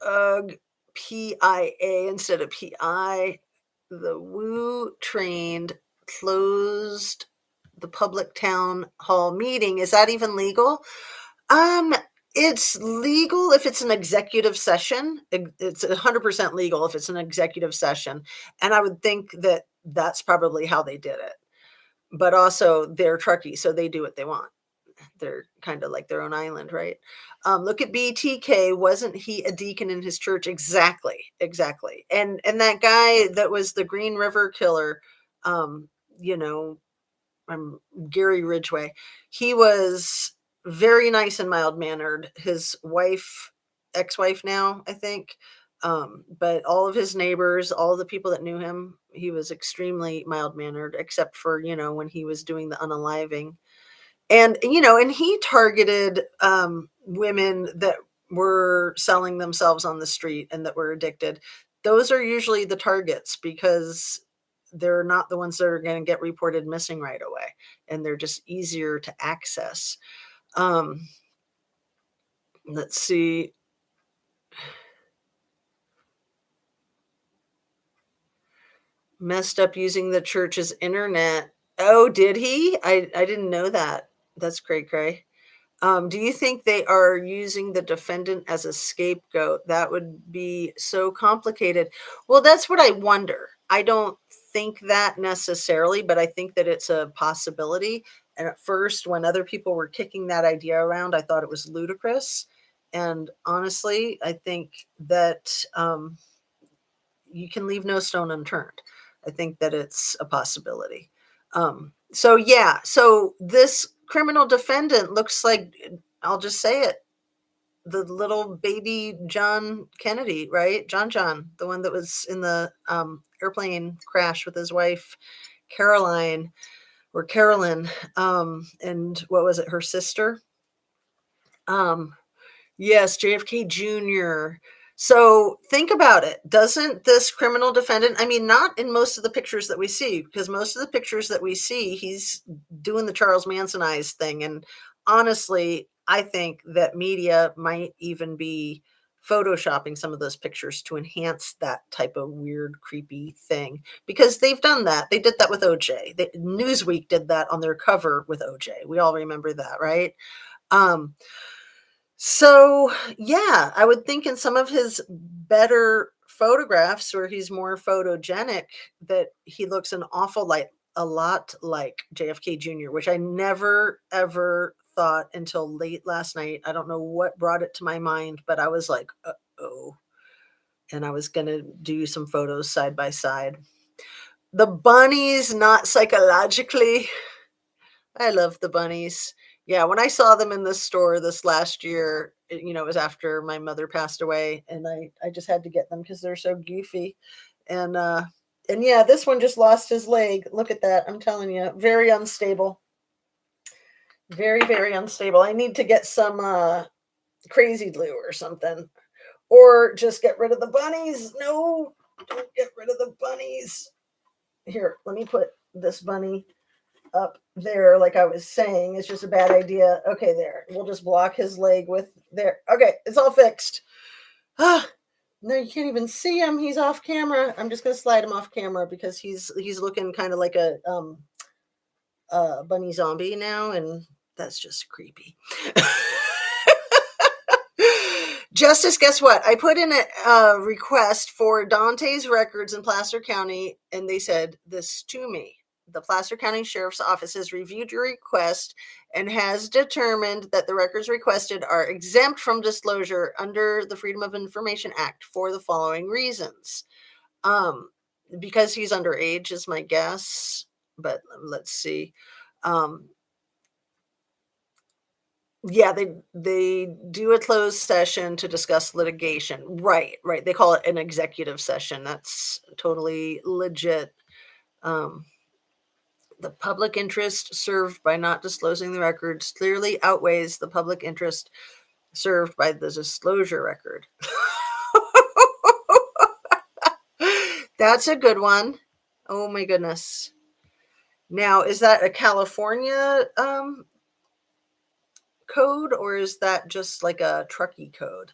Ugh, PIA instead of PI. The Woo trained closed the public town hall meeting. Is that even legal? Um, it's legal if it's an executive session. It's 100% legal if it's an executive session. And I would think that that's probably how they did it. But also they're Truckee, so they do what they want. They're kind of like their own island, right? Look at BTK. Wasn't he a deacon in his church? Exactly, exactly. And that guy that was the Green River killer, um, you know, Gary Ridgway. He was very nice and mild mannered. His wife, ex-wife now, I think. But all of his neighbors, all the people that knew him, he was extremely mild mannered, except for, when he was doing the unaliving and he targeted women that were selling themselves on the street and that were addicted. Those are usually the targets because they're not the ones that are going to get reported missing right away, and they're just easier to access. um let's see. Messed up using the church's internet. Oh, did he? I didn't know that. That's cray cray. Do you think they are using the defendant as a scapegoat? That would be so complicated. Well, that's what I wonder. I don't think that necessarily, but I think that it's a possibility. And at first, when other people were kicking that idea around, I thought it was ludicrous. And honestly, I think that you can leave no stone unturned. I think that it's a possibility. So yeah, so this criminal defendant looks like, I'll just say it, the little baby John Kennedy, right? John, the one that was in the airplane crash with his wife Caroline or Carolyn, and what was it, her sister? Um, Yes, JFK Jr. So think about it. Doesn't this criminal defendant, I mean, not in most of the pictures that we see, because most of the pictures that we see, he's doing the Charles Manson eyes thing. And honestly, I think that media might even be photoshopping some of those pictures to enhance that type of weird, creepy thing, because they've done that. They did that with OJ. Newsweek did that on their cover with OJ. We all remember that, right? Um, so, yeah, I would think in some of his better photographs where he's more photogenic that he looks an awful a lot like JFK Jr., which I never ever thought until late last night. I don't know what brought it to my mind, but I was like, oh. And I was going to do some photos side by side. The bunnies, not psychologically. I love the bunnies. Yeah, when I saw them in the store this last year, it was after my mother passed away, and I just had to get them because they're so goofy. And and yeah, this one just lost his leg. Look at that. I'm telling you, very unstable. Very, very unstable. I need to get some crazy glue or something. Or just get rid of the bunnies. No, don't get rid of the bunnies. Here, let me put this bunny up there, like I was saying. It's just a bad idea. Okay, there. We'll just block his leg with there. Okay, it's all fixed. Ah, no, you can't even see him. He's off camera. I'm just gonna slide him off camera because he's looking kind of like a bunny zombie now, and that's just creepy. Justice, guess what? I put in a request for Dante's records in Placer County, and they said this to me. The Placer County Sheriff's Office has reviewed your request and has determined that the records requested are exempt from disclosure under the Freedom of Information Act for the following reasons. Because he's underage is my guess, but let's see. Yeah, they do a closed session to discuss litigation. Right, right. They call it an executive session. That's totally legit. Um, the public interest served by not disclosing the records clearly outweighs the public interest served by the disclosure record. That's a good one. Oh my goodness. Now, is that a California code, or is that just like a Truckee code?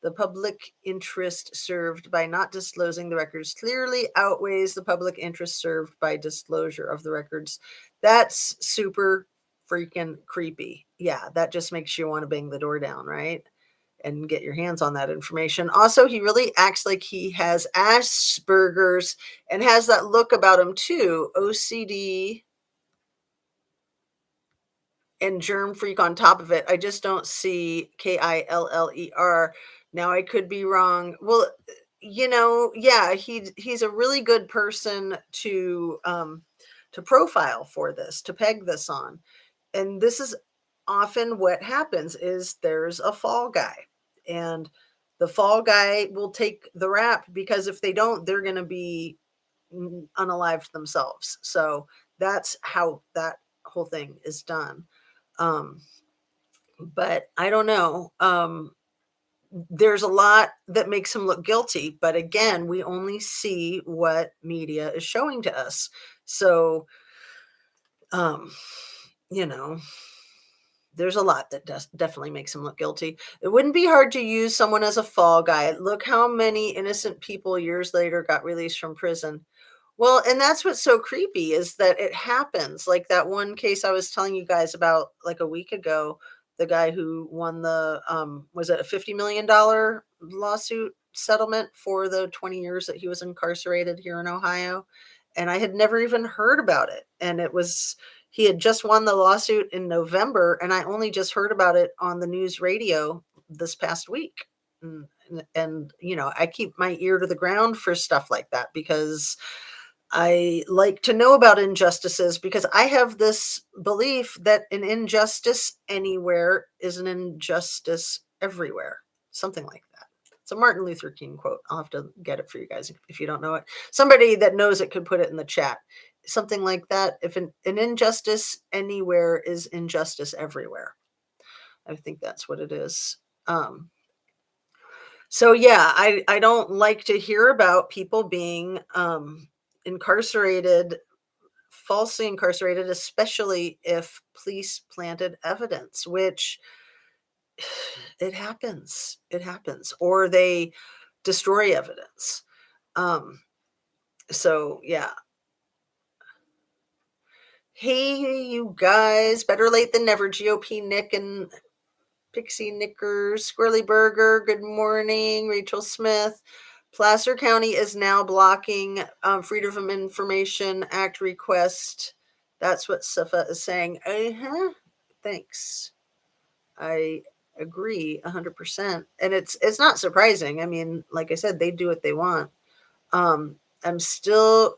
The public interest served by not disclosing the records clearly outweighs the public interest served by disclosure of the records. That's super freaking creepy. Yeah, that just makes you want to bang the door down, right? And get your hands on that information. Also, he really acts like he has Asperger's and has that look about him too. OCD and germ freak on top of it. I just don't see KILLER. Now I could be wrong. Well, yeah, he's a really good person to profile for this, to peg this on. And this is often what happens is there's a fall guy, and the fall guy will take the rap because if they don't, they're going to be unalived themselves. So that's how that whole thing is done. Um, but I don't know. There's a lot that makes him look guilty, but again, we only see what media is showing to us. So, um, you know, there's a lot that definitely makes him look guilty. It wouldn't be hard to use someone as a fall guy. Look how many innocent people years later got released from prison. Well, and that's what's so creepy is that it happens. Like that one case I was telling you guys about like a week ago, the guy who won the was it a $50 million lawsuit settlement for the 20 years that he was incarcerated here in Ohio. And I had never even heard about it. And he had just won the lawsuit in November, and I only just heard about it on the news radio this past week. And I keep my ear to the ground for stuff like that because I like to know about injustices, because I have this belief that an injustice anywhere is an injustice everywhere. Something like that. It's a Martin Luther King quote. I'll have to get it for you guys if you don't know it. Somebody that knows it could put it in the chat. Something like that. If an injustice anywhere is injustice everywhere. I think that's what it is. So yeah, I don't like to hear about people being incarcerated, falsely incarcerated, especially if police planted evidence, which it happens. It happens. Or they destroy evidence. So yeah. Hey, you guys, better late than never. GOP Nick and Pixie Knickers, Squirrely Burger, good morning. Rachel Smith, Placer County is now blocking Freedom of Information Act request. That's what SIFA is saying. Thanks. I agree 100%. And it's not surprising. I mean, like I said, they do what they want. I'm still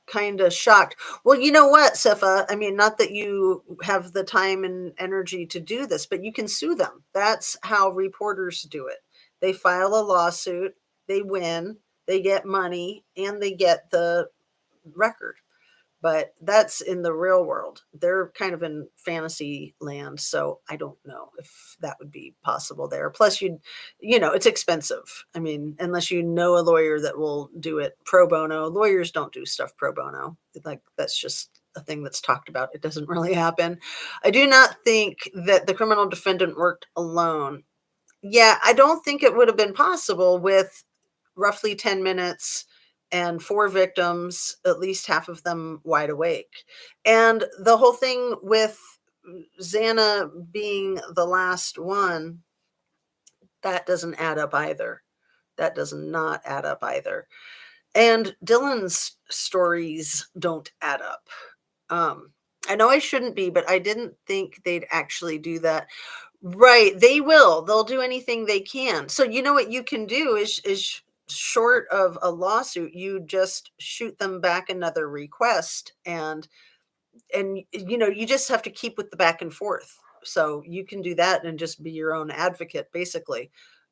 kind of shocked. Well, you know what, Sifa? I mean, not that you have the time and energy to do this, but you can sue them. That's how reporters do it. They file a lawsuit, they win, they get money, and they get the record. But that's in the real world. They're kind of in fantasy land, so I don't know if that would be possible there. Plus, it's expensive. I mean, unless you know a lawyer that will do it pro bono. Lawyers don't do stuff pro bono. Like, that's just a thing that's talked about. It doesn't really happen. I do not think that the criminal defendant worked alone. Yeah, I don't think it would have been possible with roughly 10 minutes and 4 victims, at least half of them wide awake. And the whole thing with Xana being the last one, that doesn't add up either. That does not add up either. And Dylan's stories don't add up. I know I shouldn't be, but I didn't think they'd actually do that. Right, they will. They'll do anything they can. So you know what you can do is short of a lawsuit, you just shoot them back another request, and you just have to keep with the back and forth. So you can do that and just be your own advocate, basically.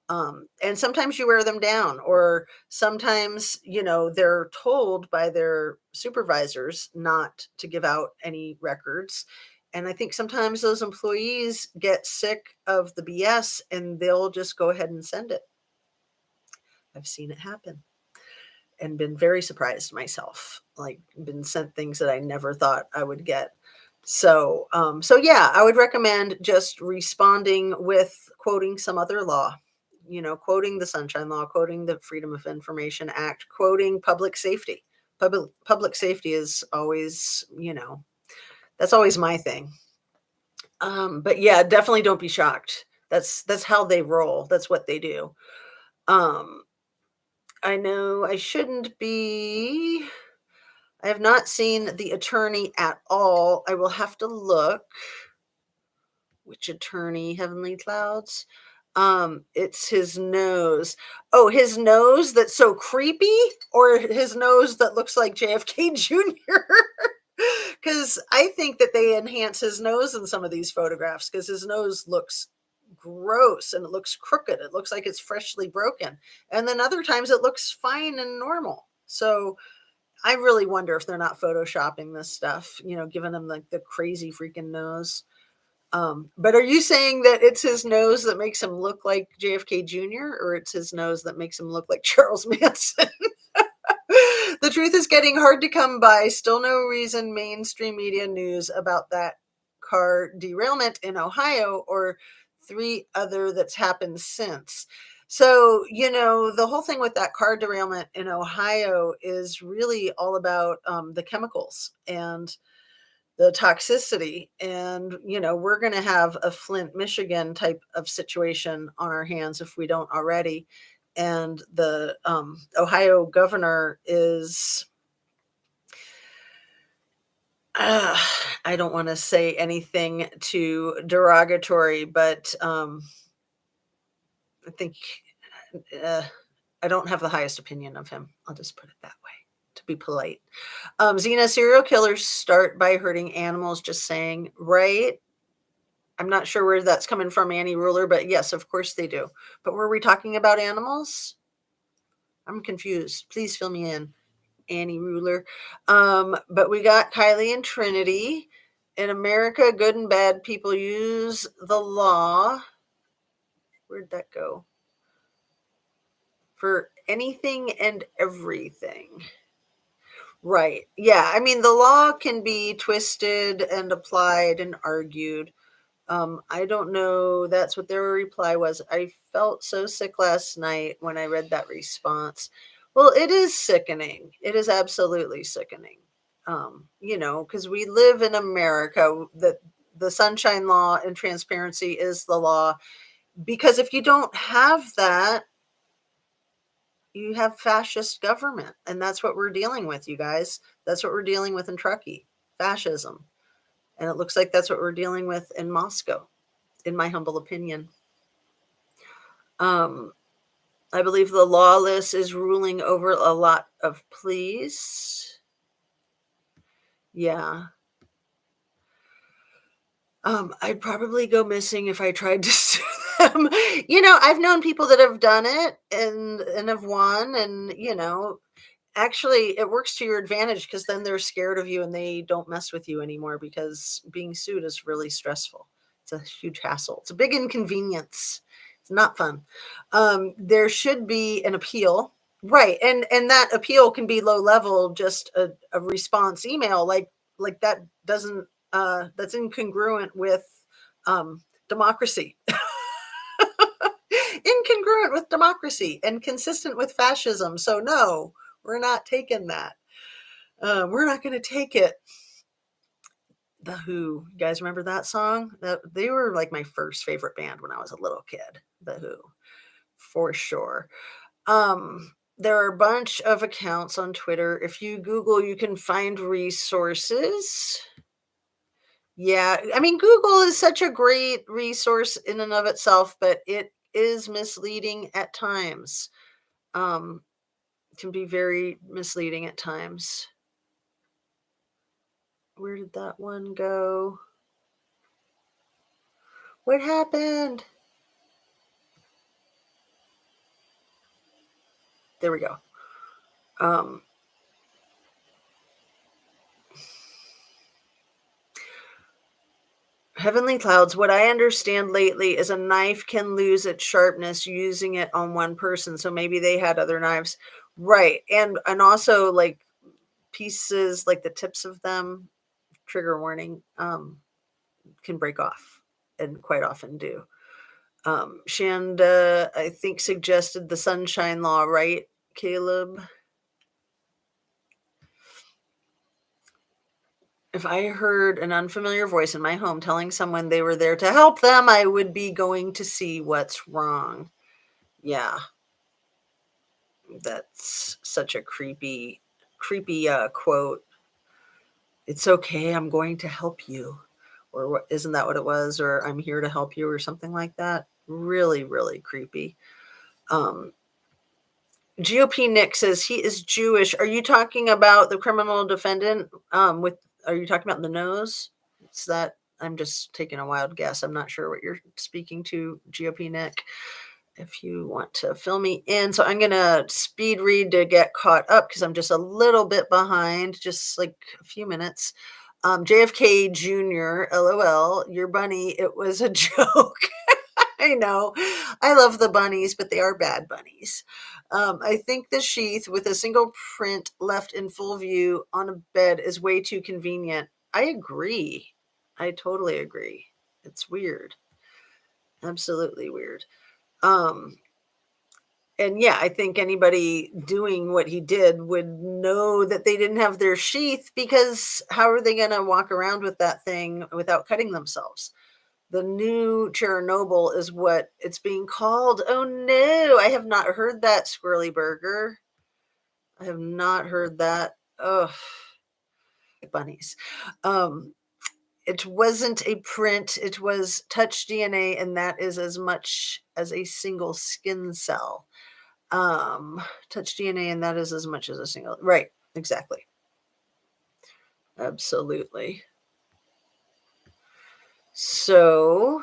And sometimes you wear them down, or sometimes they're told by their supervisors not to give out any records. And I think sometimes those employees get sick of the BS and they'll just go ahead and send it. I've seen it happen and been very surprised myself, like been sent things that I never thought I would get. So yeah, I would recommend just responding with quoting some other law, quoting the Sunshine Law, quoting the Freedom of Information Act, quoting public safety. Public safety is always, that's always my thing. But yeah, definitely don't be shocked. That's how they roll. That's what they do. I know I shouldn't be. I have not seen the attorney at all. I will have to look. Which attorney, Heavenly Clouds? It's his nose. Oh, his nose that's so creepy, or his nose that looks like JFK Jr.? Because I think that they enhance his nose in some of these photographs, because his nose looks gross and it looks crooked. It looks like it's freshly broken. And then other times it looks fine and normal. So I really wonder if they're not photoshopping this stuff, giving him like the crazy freaking nose. But are you saying that it's his nose that makes him look like JFK Jr., or it's his nose that makes him look like Charles Manson? The truth is getting hard to come by. Still no reason mainstream media news about that car derailment in Ohio or 3 other that's happened since. So, the whole thing with that car derailment in Ohio is really all about the chemicals and the toxicity. And, we're going to have a Flint, Michigan type of situation on our hands if we don't already. And the Ohio governor is, I don't want to say anything too derogatory, but I think I don't have the highest opinion of him. I'll just put it that way to be polite. Xena, serial killers start by hurting animals, just saying, right? I'm not sure where that's coming from, Annie Ruler, but yes, of course they do. But were we talking about animals? I'm confused. Please fill me in, Annie Ruler. But we got Kylie and Trinity. In America, good and bad people use the law. Where'd that go? For anything and everything. Right. Yeah. I mean, the law can be twisted and applied and argued. I don't know. That's what their reply was. I felt so sick last night when I read that response. Well, it is sickening. It is absolutely sickening. Because we live in America, that the Sunshine Law and transparency is the law. Because if you don't have that, You have fascist government, and that's what we're dealing with, you guys. That's what we're dealing with in Truckee, fascism. And it looks like that's what we're dealing with in Moscow, in my humble opinion. I believe the lawless is ruling over a lot of pleas. Yeah. I'd probably go missing if I tried to sue them. I've known people that have done it and have won, and actually it works to your advantage because then they're scared of you and they don't mess with you anymore because being sued is really stressful. It's a huge hassle. It's a big inconvenience. It's not fun. There should be an appeal. Right. And that appeal can be low level, just a response email like that doesn't that's incongruent with democracy. Incongruent with democracy and consistent with fascism. So no, we're not taking that. We're not going to take it. The Who, you guys remember that song? They were like my first favorite band when I was a little kid. The Who, for sure. There are a bunch of accounts on Twitter. If you Google, you can find resources. Yeah, I mean, Google is such a great resource in and of itself, but it is misleading at times. Can be very misleading at times. Where did that one go? What happened? There we go. Heavenly Clouds, what I understand lately is a knife can lose its sharpness using it on one person. So maybe they had other knives. Right. And also like pieces, like the tips of them, trigger warning, can break off and quite often do. Shanda, I think, suggested the sunshine law, right, Caleb? If I heard an unfamiliar voice in my home telling someone they were there to help them, I would be going to see what's wrong. Yeah. That's such a creepy quote. It's okay, I'm going to help you. Or what, isn't that what it was? Or I'm here to help you or something like that. Really, really creepy. GOP Nick says he is Jewish. Are you talking about the criminal defendant? Are you talking about the nose? It's that. I'm just taking a wild guess. I'm not sure what you're speaking to, GOP Nick. If you want to fill me in, so I'm gonna speed read to get caught up because I'm just a little bit behind, just like a few minutes. JFK Jr. LOL. Your bunny. It was a joke. I know. I love the bunnies, but they are bad bunnies. I think the sheath with a single print left in full view on a bed is way too convenient. I agree. I totally agree. It's weird. Absolutely weird. And yeah, I think anybody doing what he did would know that they didn't have their sheath because how are they going to walk around with that thing without cutting themselves? The new Chernobyl is what it's being called. Oh no, I have not heard that, Squirrely Burger. I have not heard that. Ugh. Bunnies. It wasn't a print, it was touch DNA, and that is as much as a single skin cell. Touch DNA, and that is as much as a single. Right, exactly. Absolutely. So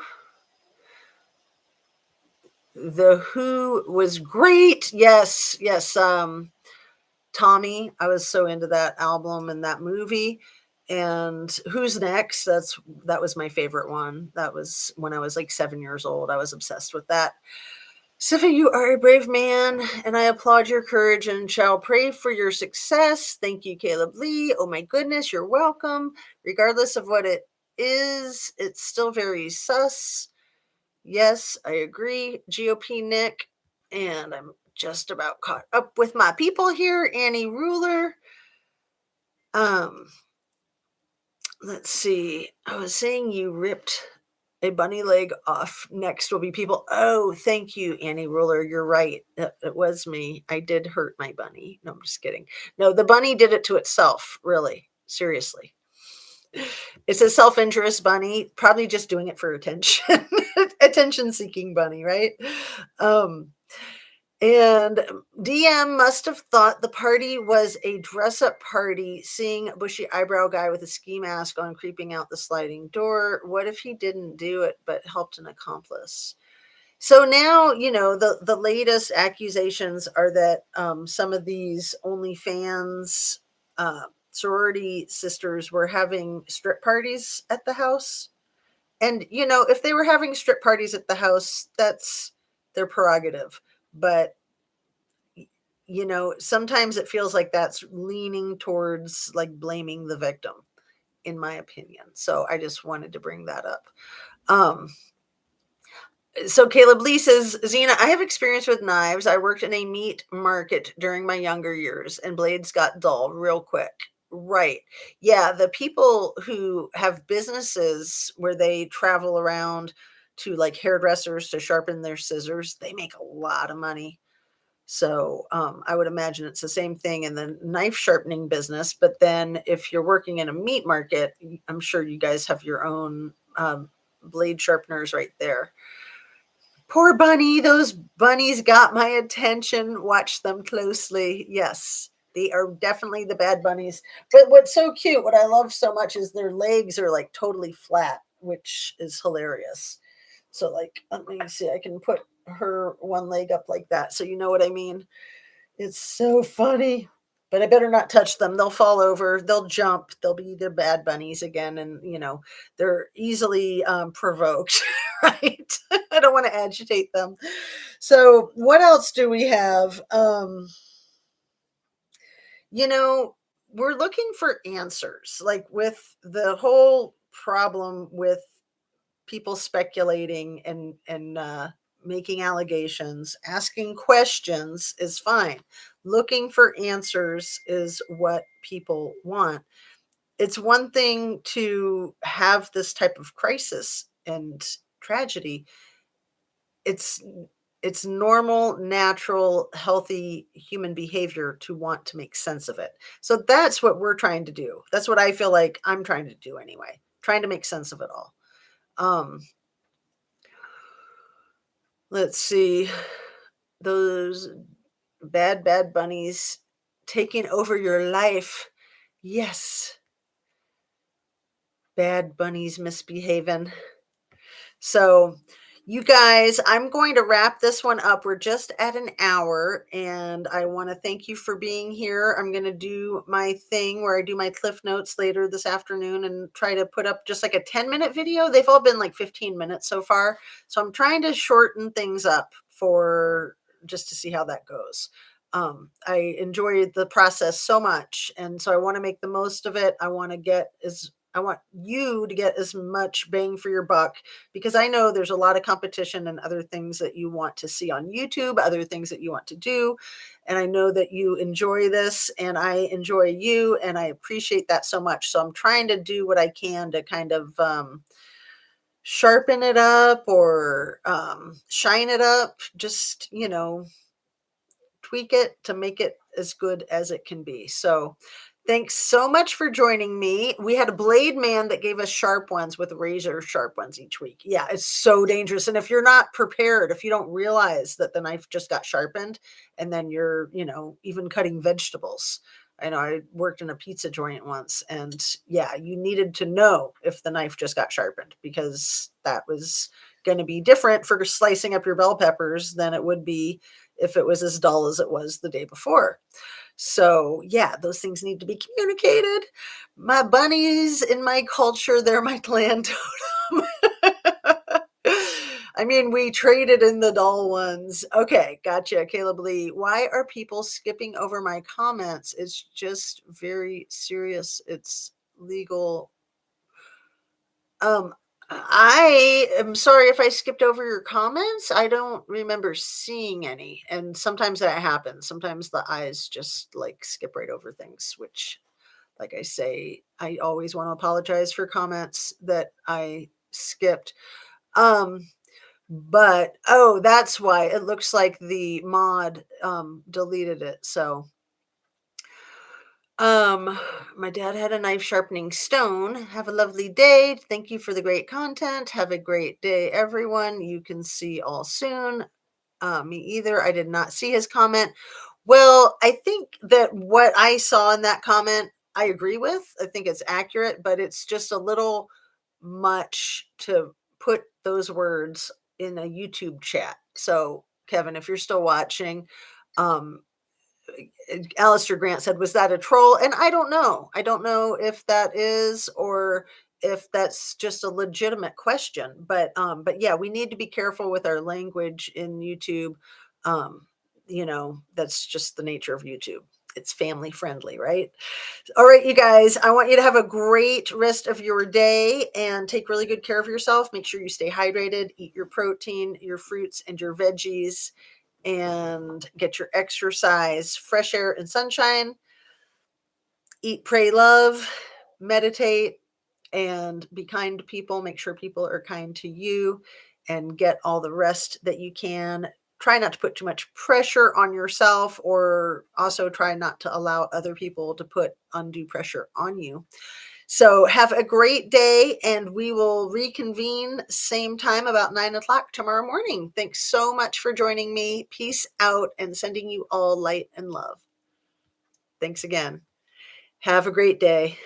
The Who was great. Yes, yes. Tommy, I was so into that album and that movie. And Who's Next? That was my favorite one. That was when I was like 7 years old. I was obsessed with that. Sifa, you are a brave man, and I applaud your courage and shall pray for your success. Thank you, Caleb Lee. Oh my goodness, you're welcome. Regardless of what it is, it's still very sus. Yes, I agree. GOP Nick, and I'm just about caught up with my people here. Annie Ruler. Let's see. I was saying you ripped a bunny leg off. Next will be people. Oh, thank you, Annie Ruler. You're right. It was me. I did hurt my bunny. No, I'm just kidding. No, the bunny did it to itself, really. Seriously. It's a self-injurious bunny, probably just doing it for attention. Attention-seeking bunny, right? Um, and DM must have thought the party was a dress-up party, seeing a bushy eyebrow guy with a ski mask on creeping out the sliding door. What if he didn't do it but helped an accomplice? So now, the latest accusations are that some of these OnlyFans sorority sisters were having strip parties at the house. And, if they were having strip parties at the house, that's their prerogative. But, sometimes it feels like that's leaning towards like blaming the victim, in my opinion. So I just wanted to bring that up. So Caleb Lee says, Zena, I have experience with knives. I worked in a meat market during my younger years and blades got dull real quick. Right. Yeah. The people who have businesses where they travel around to like hairdressers to sharpen their scissors, they make a lot of money. So I would imagine it's the same thing in the knife sharpening business. But then if you're working in a meat market, I'm sure you guys have your own blade sharpeners right there. Poor bunny. Those bunnies got my attention. Watch them closely. Yes, they are definitely the bad bunnies. But what's so cute, what I love so much is their legs are like totally flat, which is hilarious. So like, let me see, I can put her one leg up like that. So you know what I mean? It's so funny. But I better not touch them. They'll fall over. They'll jump. They'll be the bad bunnies again. And, they're easily provoked, right? I don't want to agitate them. So, what else do we have? We're looking for answers. Like with the whole problem with people speculating and making allegations, asking questions is fine. Looking for answers is what people want. It's one thing to have this type of crisis and tragedy. It's normal, natural, healthy human behavior to want to make sense of it. So that's what we're trying to do. That's what I feel like I'm trying to do anyway, trying to make sense of it all. Let's see. Those bad bunnies taking over your life. Yes. Bad bunnies misbehaving. So, you guys, I'm going to wrap this one up. We're just at an hour, and I want to thank you for being here. I'm going to do my thing where I do my cliff notes later this afternoon and try to put up just like a 10-minute video. They've all been like 15 minutes so far. So I'm trying to shorten things up for just to see how that goes. I enjoy the process so much, and so I want to make the most of it. I want you to get as much bang for your buck, because I know there's a lot of competition and other things that you want to see on YouTube, other things that you want to do. And I know that you enjoy this and I enjoy you, and I appreciate that so much. So I'm trying to do what I can to kind of sharpen it up or shine it up, just, tweak it to make it as good as it can be. So thanks so much for joining me. We had a blade man that gave us sharp ones with razor sharp ones each week. Yeah, it's so dangerous. And if you're not prepared, if you don't realize that the knife just got sharpened and then you're, even cutting vegetables. I know I worked in a pizza joint once, and yeah, you needed to know if the knife just got sharpened, because that was going to be different for slicing up your bell peppers than it would be if it was as dull as it was the day before. So yeah, those things need to be communicated. My bunnies in my culture, they're my clan totem. I mean, we traded in the dull ones. Okay, gotcha, Caleb Lee. Why are people skipping over my comments? It's just very serious. It's legal. I am sorry if I skipped over your comments. I don't remember seeing any. And sometimes that happens. Sometimes the eyes just like skip right over things, which, like I say, I always want to apologize for comments that I skipped. Um, but oh, that's why it looks like the mod deleted it. So um, my dad had a knife sharpening stone. Have a lovely day. Thank you for the great content. Have a great day, everyone. You can see all soon. Me either. I did not see his comment. Well, I think that what I saw in that comment, I agree with. I think it's accurate, but it's just a little much to put those words in a YouTube chat. So, Kevin, if you're still watching, um, Alistair Grant said, "Was that a troll?" And I don't know. I don't know if that is or if that's just a legitimate question. But yeah, we need to be careful with our language in YouTube. Um, that's just the nature of YouTube. It's family friendly, right? All right, you guys, I want you to have a great rest of your day and take really good care of yourself. Make sure you stay hydrated, eat your protein, your fruits, and your veggies, and get your exercise, fresh air and sunshine, eat, pray, love, meditate, and be kind to people. Make sure people are kind to you and get all the rest that you can. Try not to put too much pressure on yourself, or also try not to allow other people to put undue pressure on you. So have a great day, and we will reconvene same time about 9 o'clock tomorrow morning. Thanks so much for joining me. Peace out, and sending you all light and love. Thanks again. Have a great day.